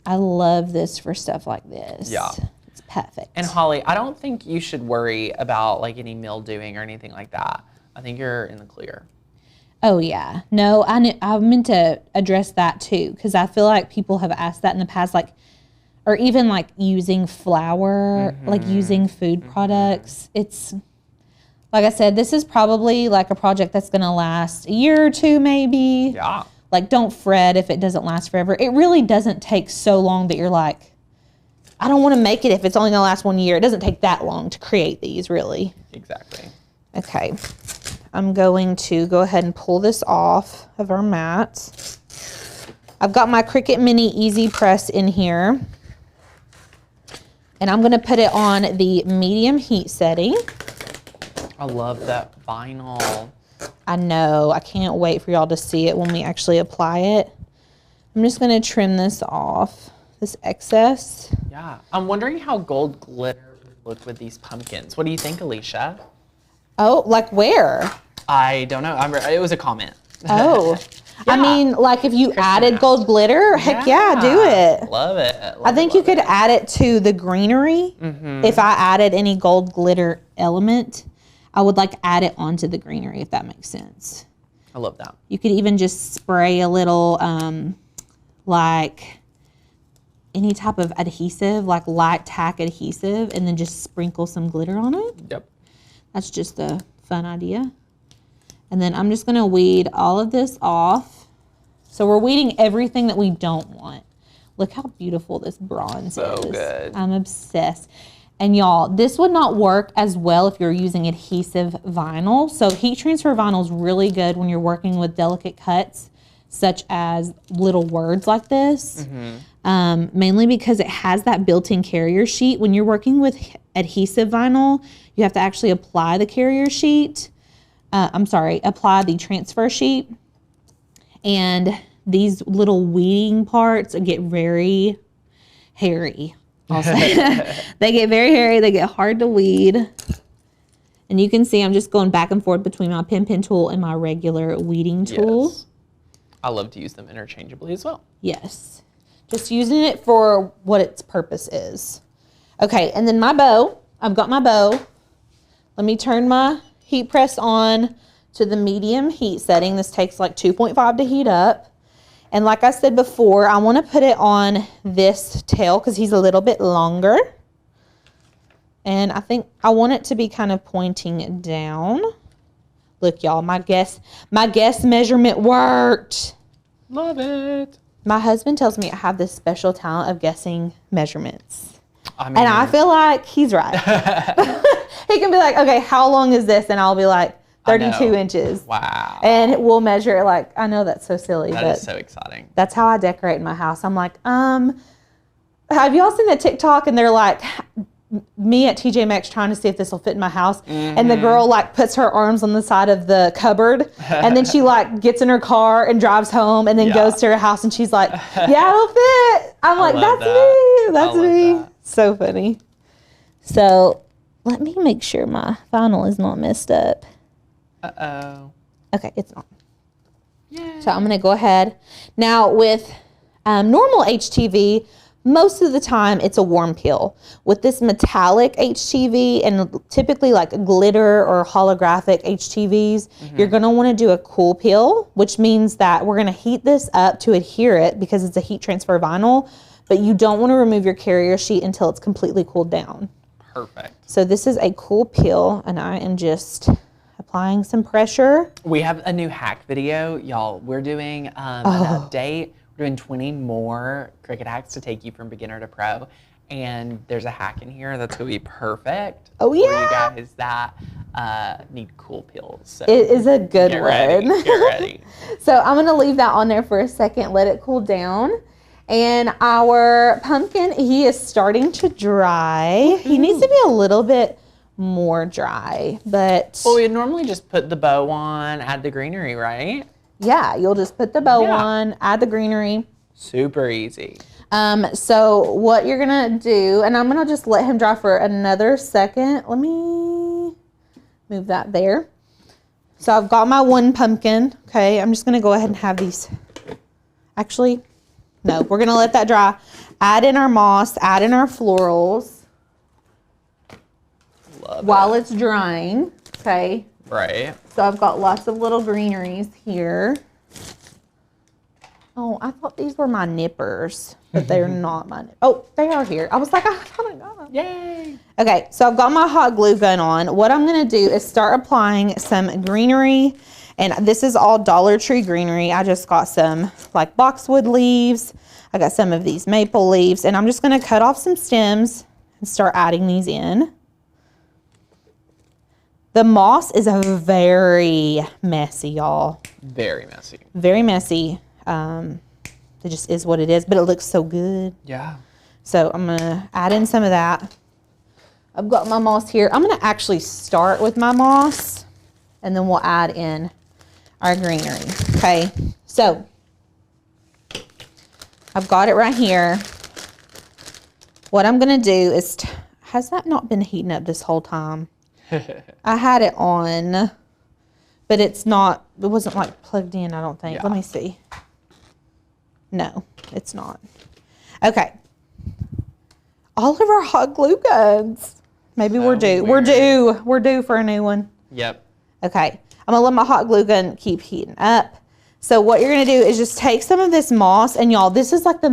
I love this for stuff like this. Yeah. It's perfect. And Holly, I don't think you should worry about like any mildewing or anything like that. I think you're in the clear. Oh yeah. No, I meant to address that too, because I feel like people have asked that in the past, like, or even like using flour, like using food products. It's, like I said, this is probably like a project that's going to last a year or two maybe. Yeah. Like, don't fret if it doesn't last forever. It really doesn't take so long that you're like, I don't want to make it if it's only going to last 1 year. It doesn't take that long to create these, really. Exactly. Okay. I'm going to go ahead and pull this off of our mat. I've got my Cricut Mini Easy Press in here. And I'm going to put it on the medium heat setting. I love that vinyl. I know. I can't wait for y'all to see it when we actually apply it. I'm just going to trim this off, this excess. Yeah. I'm wondering how gold glitter would look with these pumpkins. What do you think, Alicia? Oh, like where? I don't know. It was a comment. Oh. Yeah. I mean, like if you added gold glitter, heck yeah, do it. Love it. I think you could add it to the greenery. If I added any gold glitter element, I would like add it onto the greenery, if that makes sense. I love that. You could even just spray a little, like any type of adhesive, like light tack adhesive, and then just sprinkle some glitter on it. Yep. That's just a fun idea. And then I'm just going to weed all of this off. So we're weeding everything that we don't want. Look how beautiful this bronze is. So good. I'm obsessed. And y'all, this would not work as well if you're using adhesive vinyl. So heat transfer vinyl is really good when you're working with delicate cuts, such as little words like this. Mainly because it has that built-in carrier sheet. When you're working with adhesive vinyl, you have to actually apply the carrier sheet. Apply the transfer sheet. And these little weeding parts get very hairy. I'll say. They get very hairy. They get hard to weed. And you can see I'm just going back and forth between my pen tool and my regular weeding tool. Yes. I love to use them interchangeably as well. Yes. Just using it for what its purpose is. Okay, and then my bow. I've got my bow. Let me turn my heat press on to the medium heat setting. This takes like 2.5 to heat up. And like I said before, I want to put it on this tail because he's a little bit longer. And I think I want it to be kind of pointing down. Look, y'all, my guess measurement worked. Love it. My husband tells me I have this special talent of guessing measurements. I mean, and I feel like he's right. He can be like, okay, how long is this? And I'll be like, 32 inches. Wow. And we'll measure it like, I know that's so silly. That is so exciting. That's how I decorate my house. I'm like, have y'all seen the TikTok? And they're like, me at TJ Maxx trying to see if this will fit in my house. And the girl like puts her arms on the side of the cupboard and then she like gets in her car and drives home and then goes to her house and she's like, yeah, it'll fit. I'm like, that's me. That's me. So funny. So let me make sure my vinyl is not messed up. Uh-oh. Okay, it's not. Yay. So I'm going to go ahead. Now with normal HTV, most of the time it's a warm peel. With this metallic HTV and typically like glitter or holographic HTVs, you're gonna wanna do a cool peel, which means that we're gonna heat this up to adhere it because it's a heat transfer vinyl, but you don't wanna remove your carrier sheet until it's completely cooled down. Perfect. So this is a cool peel and I am just applying some pressure. We have a new hack video, y'all. We're doing an update. We're doing 20 more Cricut hacks to take you from beginner to pro. And there's a hack in here that's going to be perfect Oh, for yeah. you guys that need cool peels. So It is a good get one. ready. Get ready. So I'm gonna leave that on there for a second, let it cool down. And our pumpkin, he is starting to dry. He needs to be a little bit more dry, but Well, we normally just put the bow on, add the greenery, right? yeah, you'll just put the bow Yeah. on, add the greenery. Super easy. So what you're gonna do, and I'm gonna just let him dry for another second. Let me move that there. So I've got my one pumpkin. Okay, I'm just gonna go ahead and have these. Actually, no, we're gonna let that dry. Add in our moss, add in our florals Love while it. it's drying. Okay, Right. so I've got lots of little greeneries here. Oh, I thought these were my nippers, but they're not my Oh, they are here. I was like, I thought I got them. Yay. Okay, so I've got my hot glue gun on. What I'm gonna do is start applying some greenery, and this is all Dollar Tree greenery. I just got some like boxwood leaves. I got some of these maple leaves, and I'm just gonna cut off some stems and start adding these in. The moss is a very messy, y'all. Very messy. Very messy. It just is what it is, but it looks so good. Yeah. So I'm gonna add in some of that. I've got my moss here. I'm gonna actually start with my moss and then we'll add in our greenery. Okay, so I've got it right here. What I'm gonna do is, has that not been heating up this whole time? I had it on, but it wasn't like plugged in, I don't think. Yeah. Let me see. No, it's not. Okay. All of our hot glue guns. Maybe we're due. weird. We're due for a new one. Yep. Okay. I'm gonna let my hot glue gun keep heating up. So what you're gonna do is just take some of this moss, and y'all, this is like the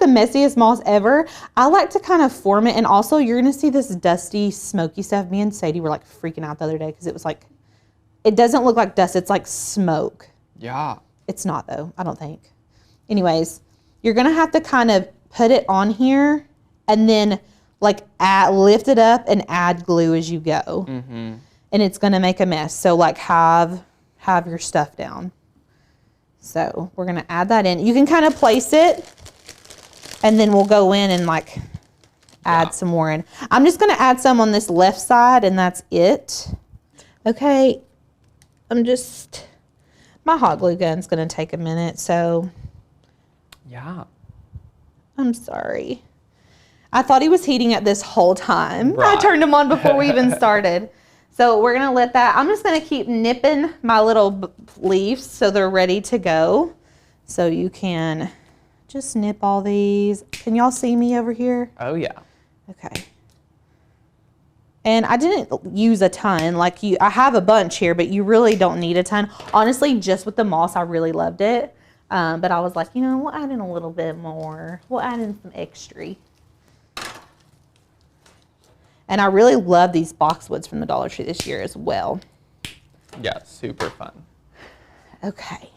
messiest moss ever. I like to kind of form it, and also you're gonna see this dusty, smoky stuff. Me and Sadie were like freaking out the other day because it was like, it doesn't look like dust, it's like smoke. Yeah. It's not though, I don't think. Anyways, you're gonna have to kind of put it on here and then like lift it up and add glue as you go. Mm-hmm. And it's gonna make a mess. So like have your stuff down. So we're gonna add that in. You can kind of place it and then we'll go in and like add some more in. I'm just gonna add some on this left side and that's it. Okay, my hot glue gun's gonna take a minute, so Yeah. I'm sorry. I thought he was heating it this whole time. Right. I turned him on before we even started. So we're gonna let that, I'm just gonna keep nipping my little leaves so they're ready to go. So you can just nip all these. Can y'all see me over here? Oh, yeah. Okay. And I didn't use a ton, I have a bunch here, but you really don't need a ton. Honestly, just with the moss, I really loved it. But I was like, we'll add in a little bit more. We'll add in some extra. And I really love these boxwoods from the Dollar Tree this year as well. Yeah, super fun. Okay.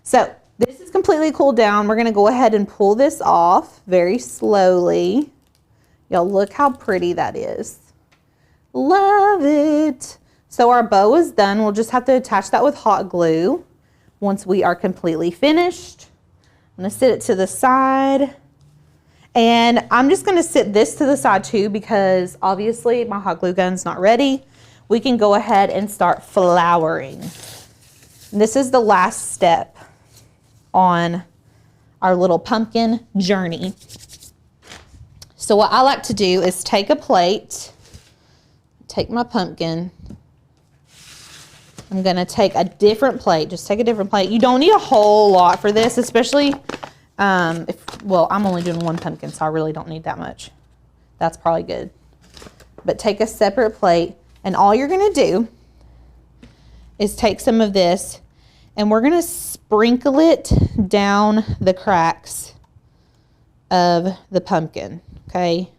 So this is completely cooled down. We're gonna go ahead and pull this off very slowly. Y'all look how pretty that is. Love it. So our bow is done. We'll just have to attach that with hot glue once we are completely finished. I'm gonna sit it to the side. And I'm just gonna sit this to the side too because obviously my hot glue gun's not ready. We can go ahead and start flowering. This is the last step on our little pumpkin journey. So what I like to do is take a plate, take my pumpkin. I'm gonna take a different plate, just take a different plate. You don't need a whole lot for this, especially if well, I'm only doing one pumpkin, so I really don't need that much. That's probably good. But take a separate plate, and all you're gonna do is take some of this, and we're gonna sprinkle it down the cracks of the pumpkin, okay?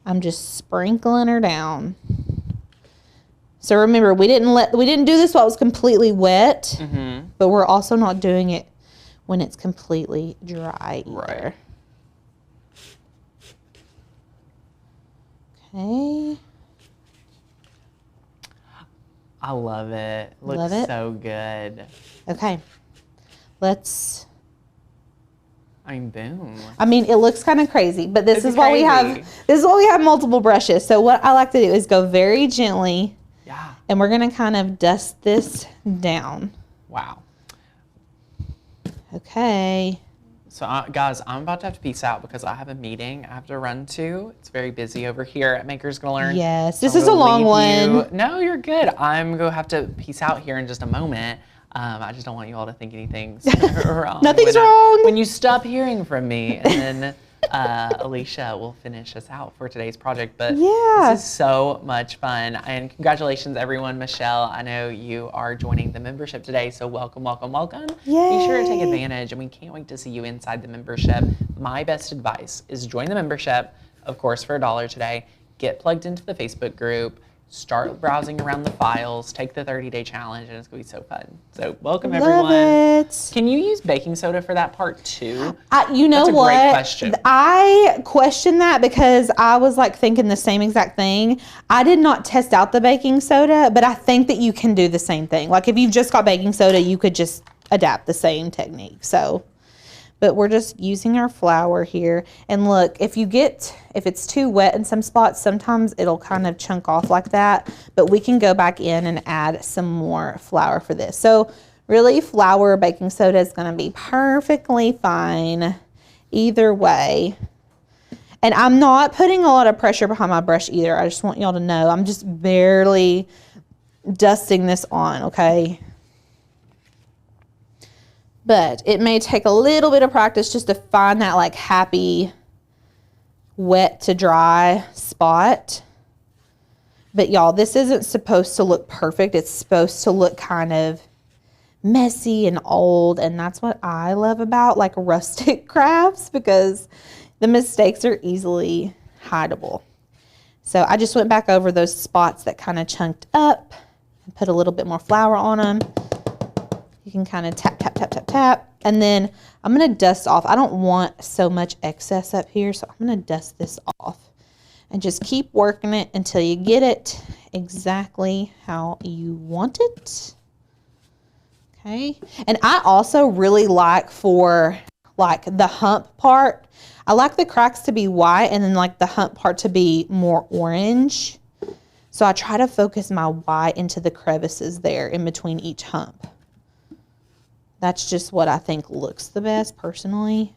I'm just sprinkling her down. So remember, we didn't do this while it was completely wet, but we're also not doing it when it's completely dry either. Right. Okay. I love it. Looks so good. Okay. Let's. I mean, boom. I mean, it looks kind of crazy, but this is why we have multiple brushes. So what I like to do is go very gently. Yeah. And we're gonna kind of dust this down. Wow. Okay. So guys, I'm about to have to peace out because I have a meeting I have to run to. It's very busy over here at Makers Gonna Learn. Yes, this is a long one. No, you're good. I'm gonna have to peace out here in just a moment. I just don't want you all to think anything's wrong. Nothing's wrong. When you stop hearing from me, and then Alicia will finish us out for today's project. But this is so much fun. And congratulations, everyone. Michelle, I know you are joining the membership today, so welcome, welcome, welcome. Yay. Be sure to take advantage, and we can't wait to see you inside the membership. My best advice is join the membership, of course, for $1 today. Get plugged into the Facebook group. Start browsing around the files, take the 30-day challenge, and it's going to be so fun. So welcome, everyone. It. Can you use baking soda for that part too? You know That's a what? great question. I questioned that because I was like thinking the same exact thing. I did not test out the baking soda, but I think that you can do the same thing. Like if you've just got baking soda, you could just adapt the same technique. So, but we're just using our flour here. And look, if it's too wet in some spots, sometimes it'll kind of chunk off like that. But we can go back in and add some more flour for this. So really, flour or baking soda is gonna be perfectly fine either way. And I'm not putting a lot of pressure behind my brush either. I just want y'all to know I'm just barely dusting this on, okay? But it may take a little bit of practice just to find that like happy wet to dry spot. But y'all, this isn't supposed to look perfect. It's supposed to look kind of messy and old. And that's what I love about like rustic crafts, because the mistakes are easily hideable. So I just went back over those spots that kind of chunked up and put a little bit more flour on them. You can kind of tap, tap, tap, tap, tap. And then I'm going to dust off. I don't want so much excess up here, so I'm going to dust this off. And just keep working it until you get it exactly how you want it. Okay. And I also really like for like the hump part, I like the cracks to be white and then like the hump part to be more orange. So I try to focus my white into the crevices there in between each hump. That's just what I think looks the best personally.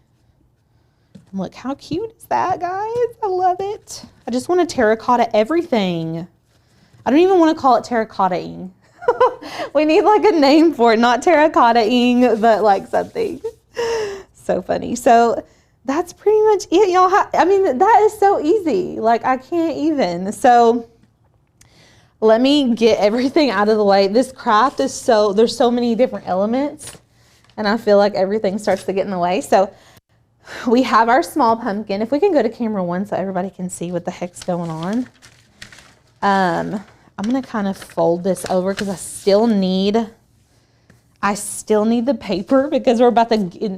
And look, how cute is that, guys? I love it. I just want to terracotta everything. I don't even want to call it terracotta-ing. We need like a name for it, not terracotta-ing, but like something. So funny. So that's pretty much it, y'all. I mean, that is so easy. Like I can't even. So let me get everything out of the way. This craft is there's so many different elements. And I feel like everything starts to get in the way. So we have our small pumpkin. If we can go to camera 1 so everybody can see what the heck's going on. I'm going to kind of fold this over because I still need the paper because we're about to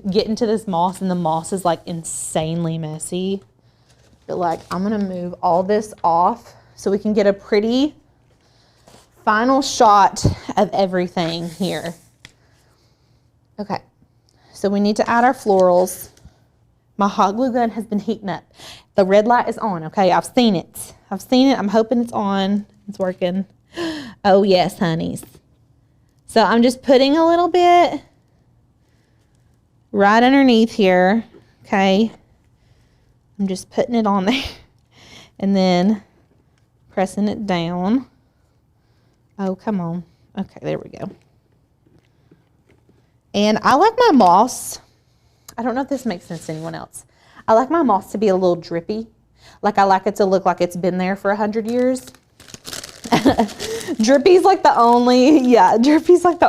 get into this moss and the moss is like insanely messy. But like I'm going to move all this off so we can get a pretty final shot of everything here. Okay, so we need to add our florals. My hot glue gun has been heating up. The red light is on, okay? I've seen it. I'm hoping it's on. It's working. Oh, yes, honeys. So I'm just putting a little bit right underneath here, okay? I'm just putting it on there and then pressing it down. Oh, come on. Okay, there we go. And I like my moss I don't know if this makes sense to anyone else. I like my moss to be a little drippy. Like I like it to look like it's been there for 100 years. Drippy's like the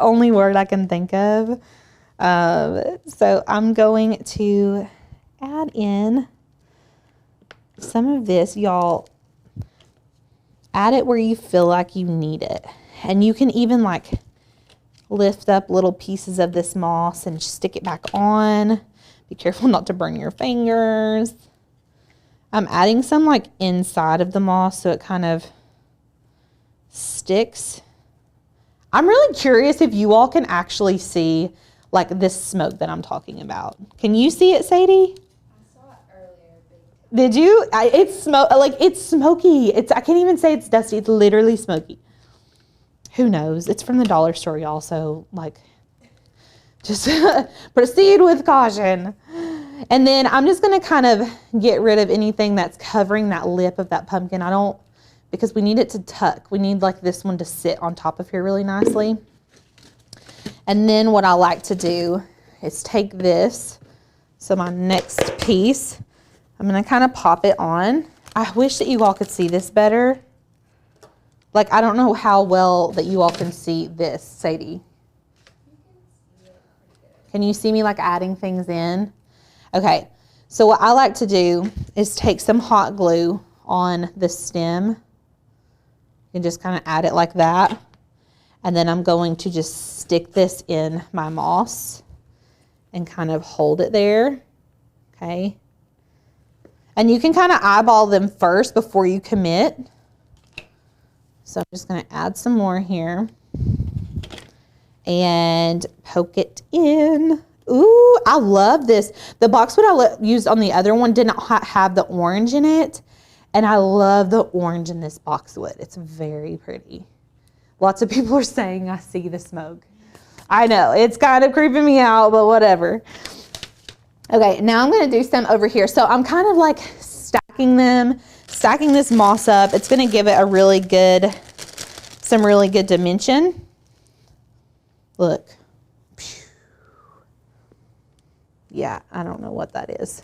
only word I can think of. So I'm going to add in some of this. Y'all, add it where you feel like you need it. And you can even like lift up little pieces of this moss and stick it back on. Be careful not to burn your fingers. I'm adding some like inside of the moss so it kind of sticks. I'm really curious if you all can actually see like this smoke that I'm talking about. Can you see it, Sadie? I saw it earlier. Did you? It's smoky. I can't even say it's dusty. It's literally smoky. Who knows? It's from the dollar store, y'all. So like, just proceed with caution. And then I'm just gonna kind of get rid of anything that's covering that lip of that pumpkin. Because we need it to tuck. We need like this one to sit on top of here really nicely. And then what I like to do is take this. So my next piece, I'm gonna kind of pop it on. I wish that you all could see this better. Like, I don't know how well that you all can see this, Sadie. Can you see me like adding things in? Okay, so what I like to do is take some hot glue on the stem and just kind of add it like that. And then I'm going to just stick this in my moss and kind of hold it there, okay? And you can kind of eyeball them first before you commit. So I'm just gonna add some more here and poke it in. Ooh, I love this. The boxwood I used on the other one did not have the orange in it. And I love the orange in this boxwood. It's very pretty. Lots of people are saying I see the smoke. I know, it's kind of creeping me out, but whatever. Okay, now I'm gonna do some over here. So I'm kind of like stacking this moss up. It's gonna give it a some really good dimension. Look. Yeah, I don't know what that is.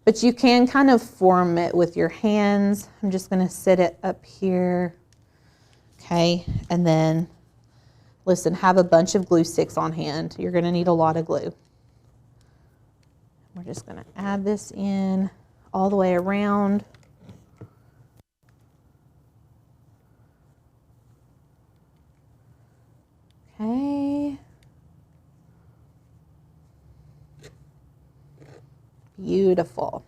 But you can kind of form it with your hands. I'm just gonna sit it up here. Okay, and then, listen, have a bunch of glue sticks on hand. You're gonna need a lot of glue. We're just gonna add this in all the way around. Okay. Beautiful.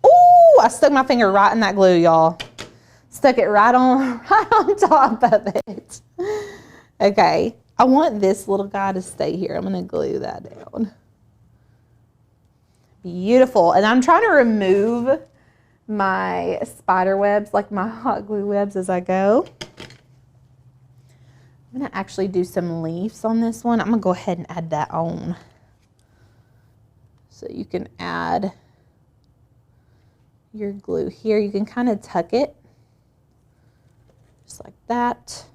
Ooh, I stuck my finger right in that glue, y'all. Stuck it right on top of it. Okay, I want this little guy to stay here. I'm gonna glue that down. Beautiful, and I'm trying to remove my spider webs, like my hot glue webs as I go. I'm gonna actually do some leaves on this one. I'm gonna go ahead and add that on. So you can add your glue here. You can kind of tuck it just like that.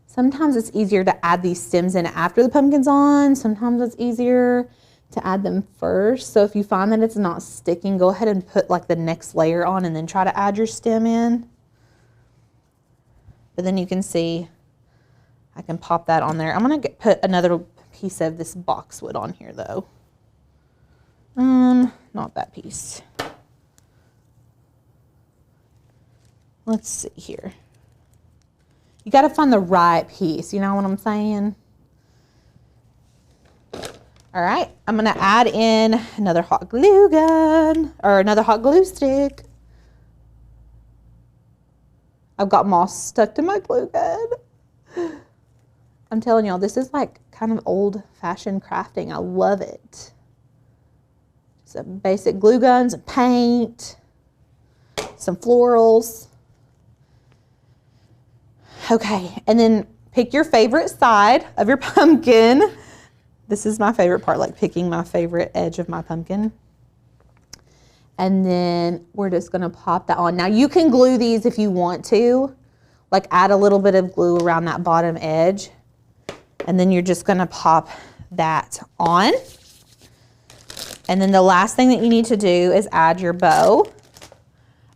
Sometimes it's easier to add these stems in after the pumpkin's on. Sometimes it's easier to add them first. So if you find that it's not sticking, go ahead and put like the next layer on and then try to add your stem in. But then you can see I can pop that on there. I'm gonna put another piece of this boxwood on here though. Not that piece. Let's see here. You gotta find the right piece, you know what I'm saying? All right, I'm gonna add in another hot glue gun, or another hot glue stick. I've got moss stuck to my glue gun. I'm telling y'all, this is like kind of old-fashioned crafting. I love it. Some basic glue guns and paint, some florals. Okay, and then pick your favorite side of your pumpkin. This is my favorite part, like picking my favorite edge of my pumpkin. And then we're just gonna pop that on. Now you can glue these if you want to, like add a little bit of glue around that bottom edge. And then you're just gonna pop that on. And then the last thing that you need to do is add your bow.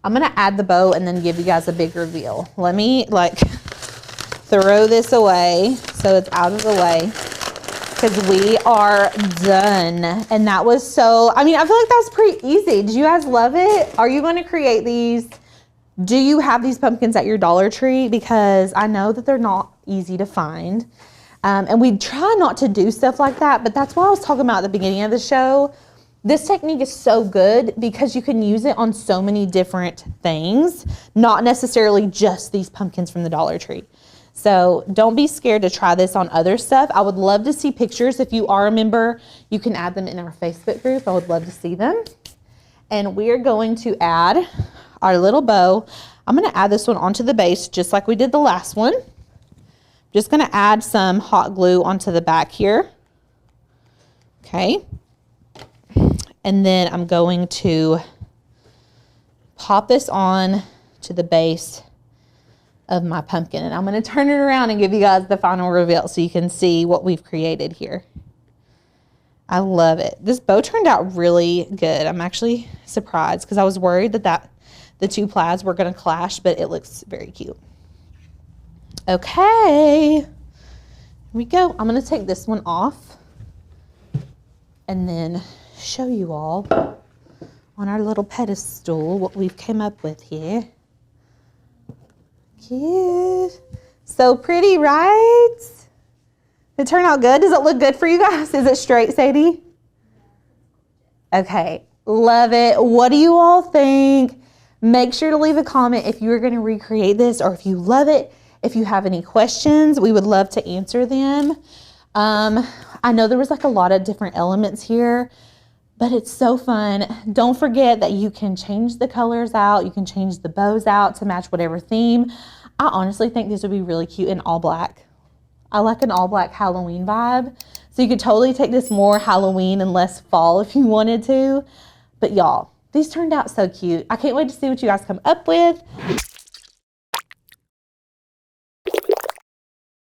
I'm gonna add the bow and then give you guys a big reveal. Let me like throw this away so it's out of the way, because we are done. And that was so, I mean, I feel like that was pretty easy. Did you guys love it? Are you gonna create these? Do you have these pumpkins at your Dollar Tree? Because I know that they're not easy to find. And we try not to do stuff like that, but that's what I was talking about at the beginning of the show. This technique is so good because you can use it on so many different things, not necessarily just these pumpkins from the Dollar Tree. So don't be scared to try this on other stuff. I would love to see pictures. If you are a member, you can add them in our Facebook group. I would love to see them. And we're going to add our little bow. I'm gonna add this one onto the base just like we did the last one. Just gonna add some hot glue onto the back here. Okay. And then I'm going to pop this on to the base of my pumpkin. And I'm gonna turn it around and give you guys the final reveal so you can see what we've created here. I love it. This bow turned out really good. I'm actually surprised because I was worried that the two plaids were gonna clash, but it looks very cute. Okay, here we go. I'm gonna take this one off and then show you all on our little pedestal what we've came up with here. Cute. So pretty, right? It turned out good. Does it look good for you guys? Is it straight, Sadie? Okay, love it. What do you all think? Make sure to leave a comment if you are going to recreate this or if you love it. If you have any questions, we would love to answer them. I know there was like a lot of different elements here, but it's so fun. Don't forget that you can change the colors out. You can change the bows out to match whatever theme. I honestly think these would be really cute in all black. I like an all black Halloween vibe. So you could totally take this more Halloween and less fall if you wanted to. But y'all, these turned out so cute. I can't wait to see what you guys come up with.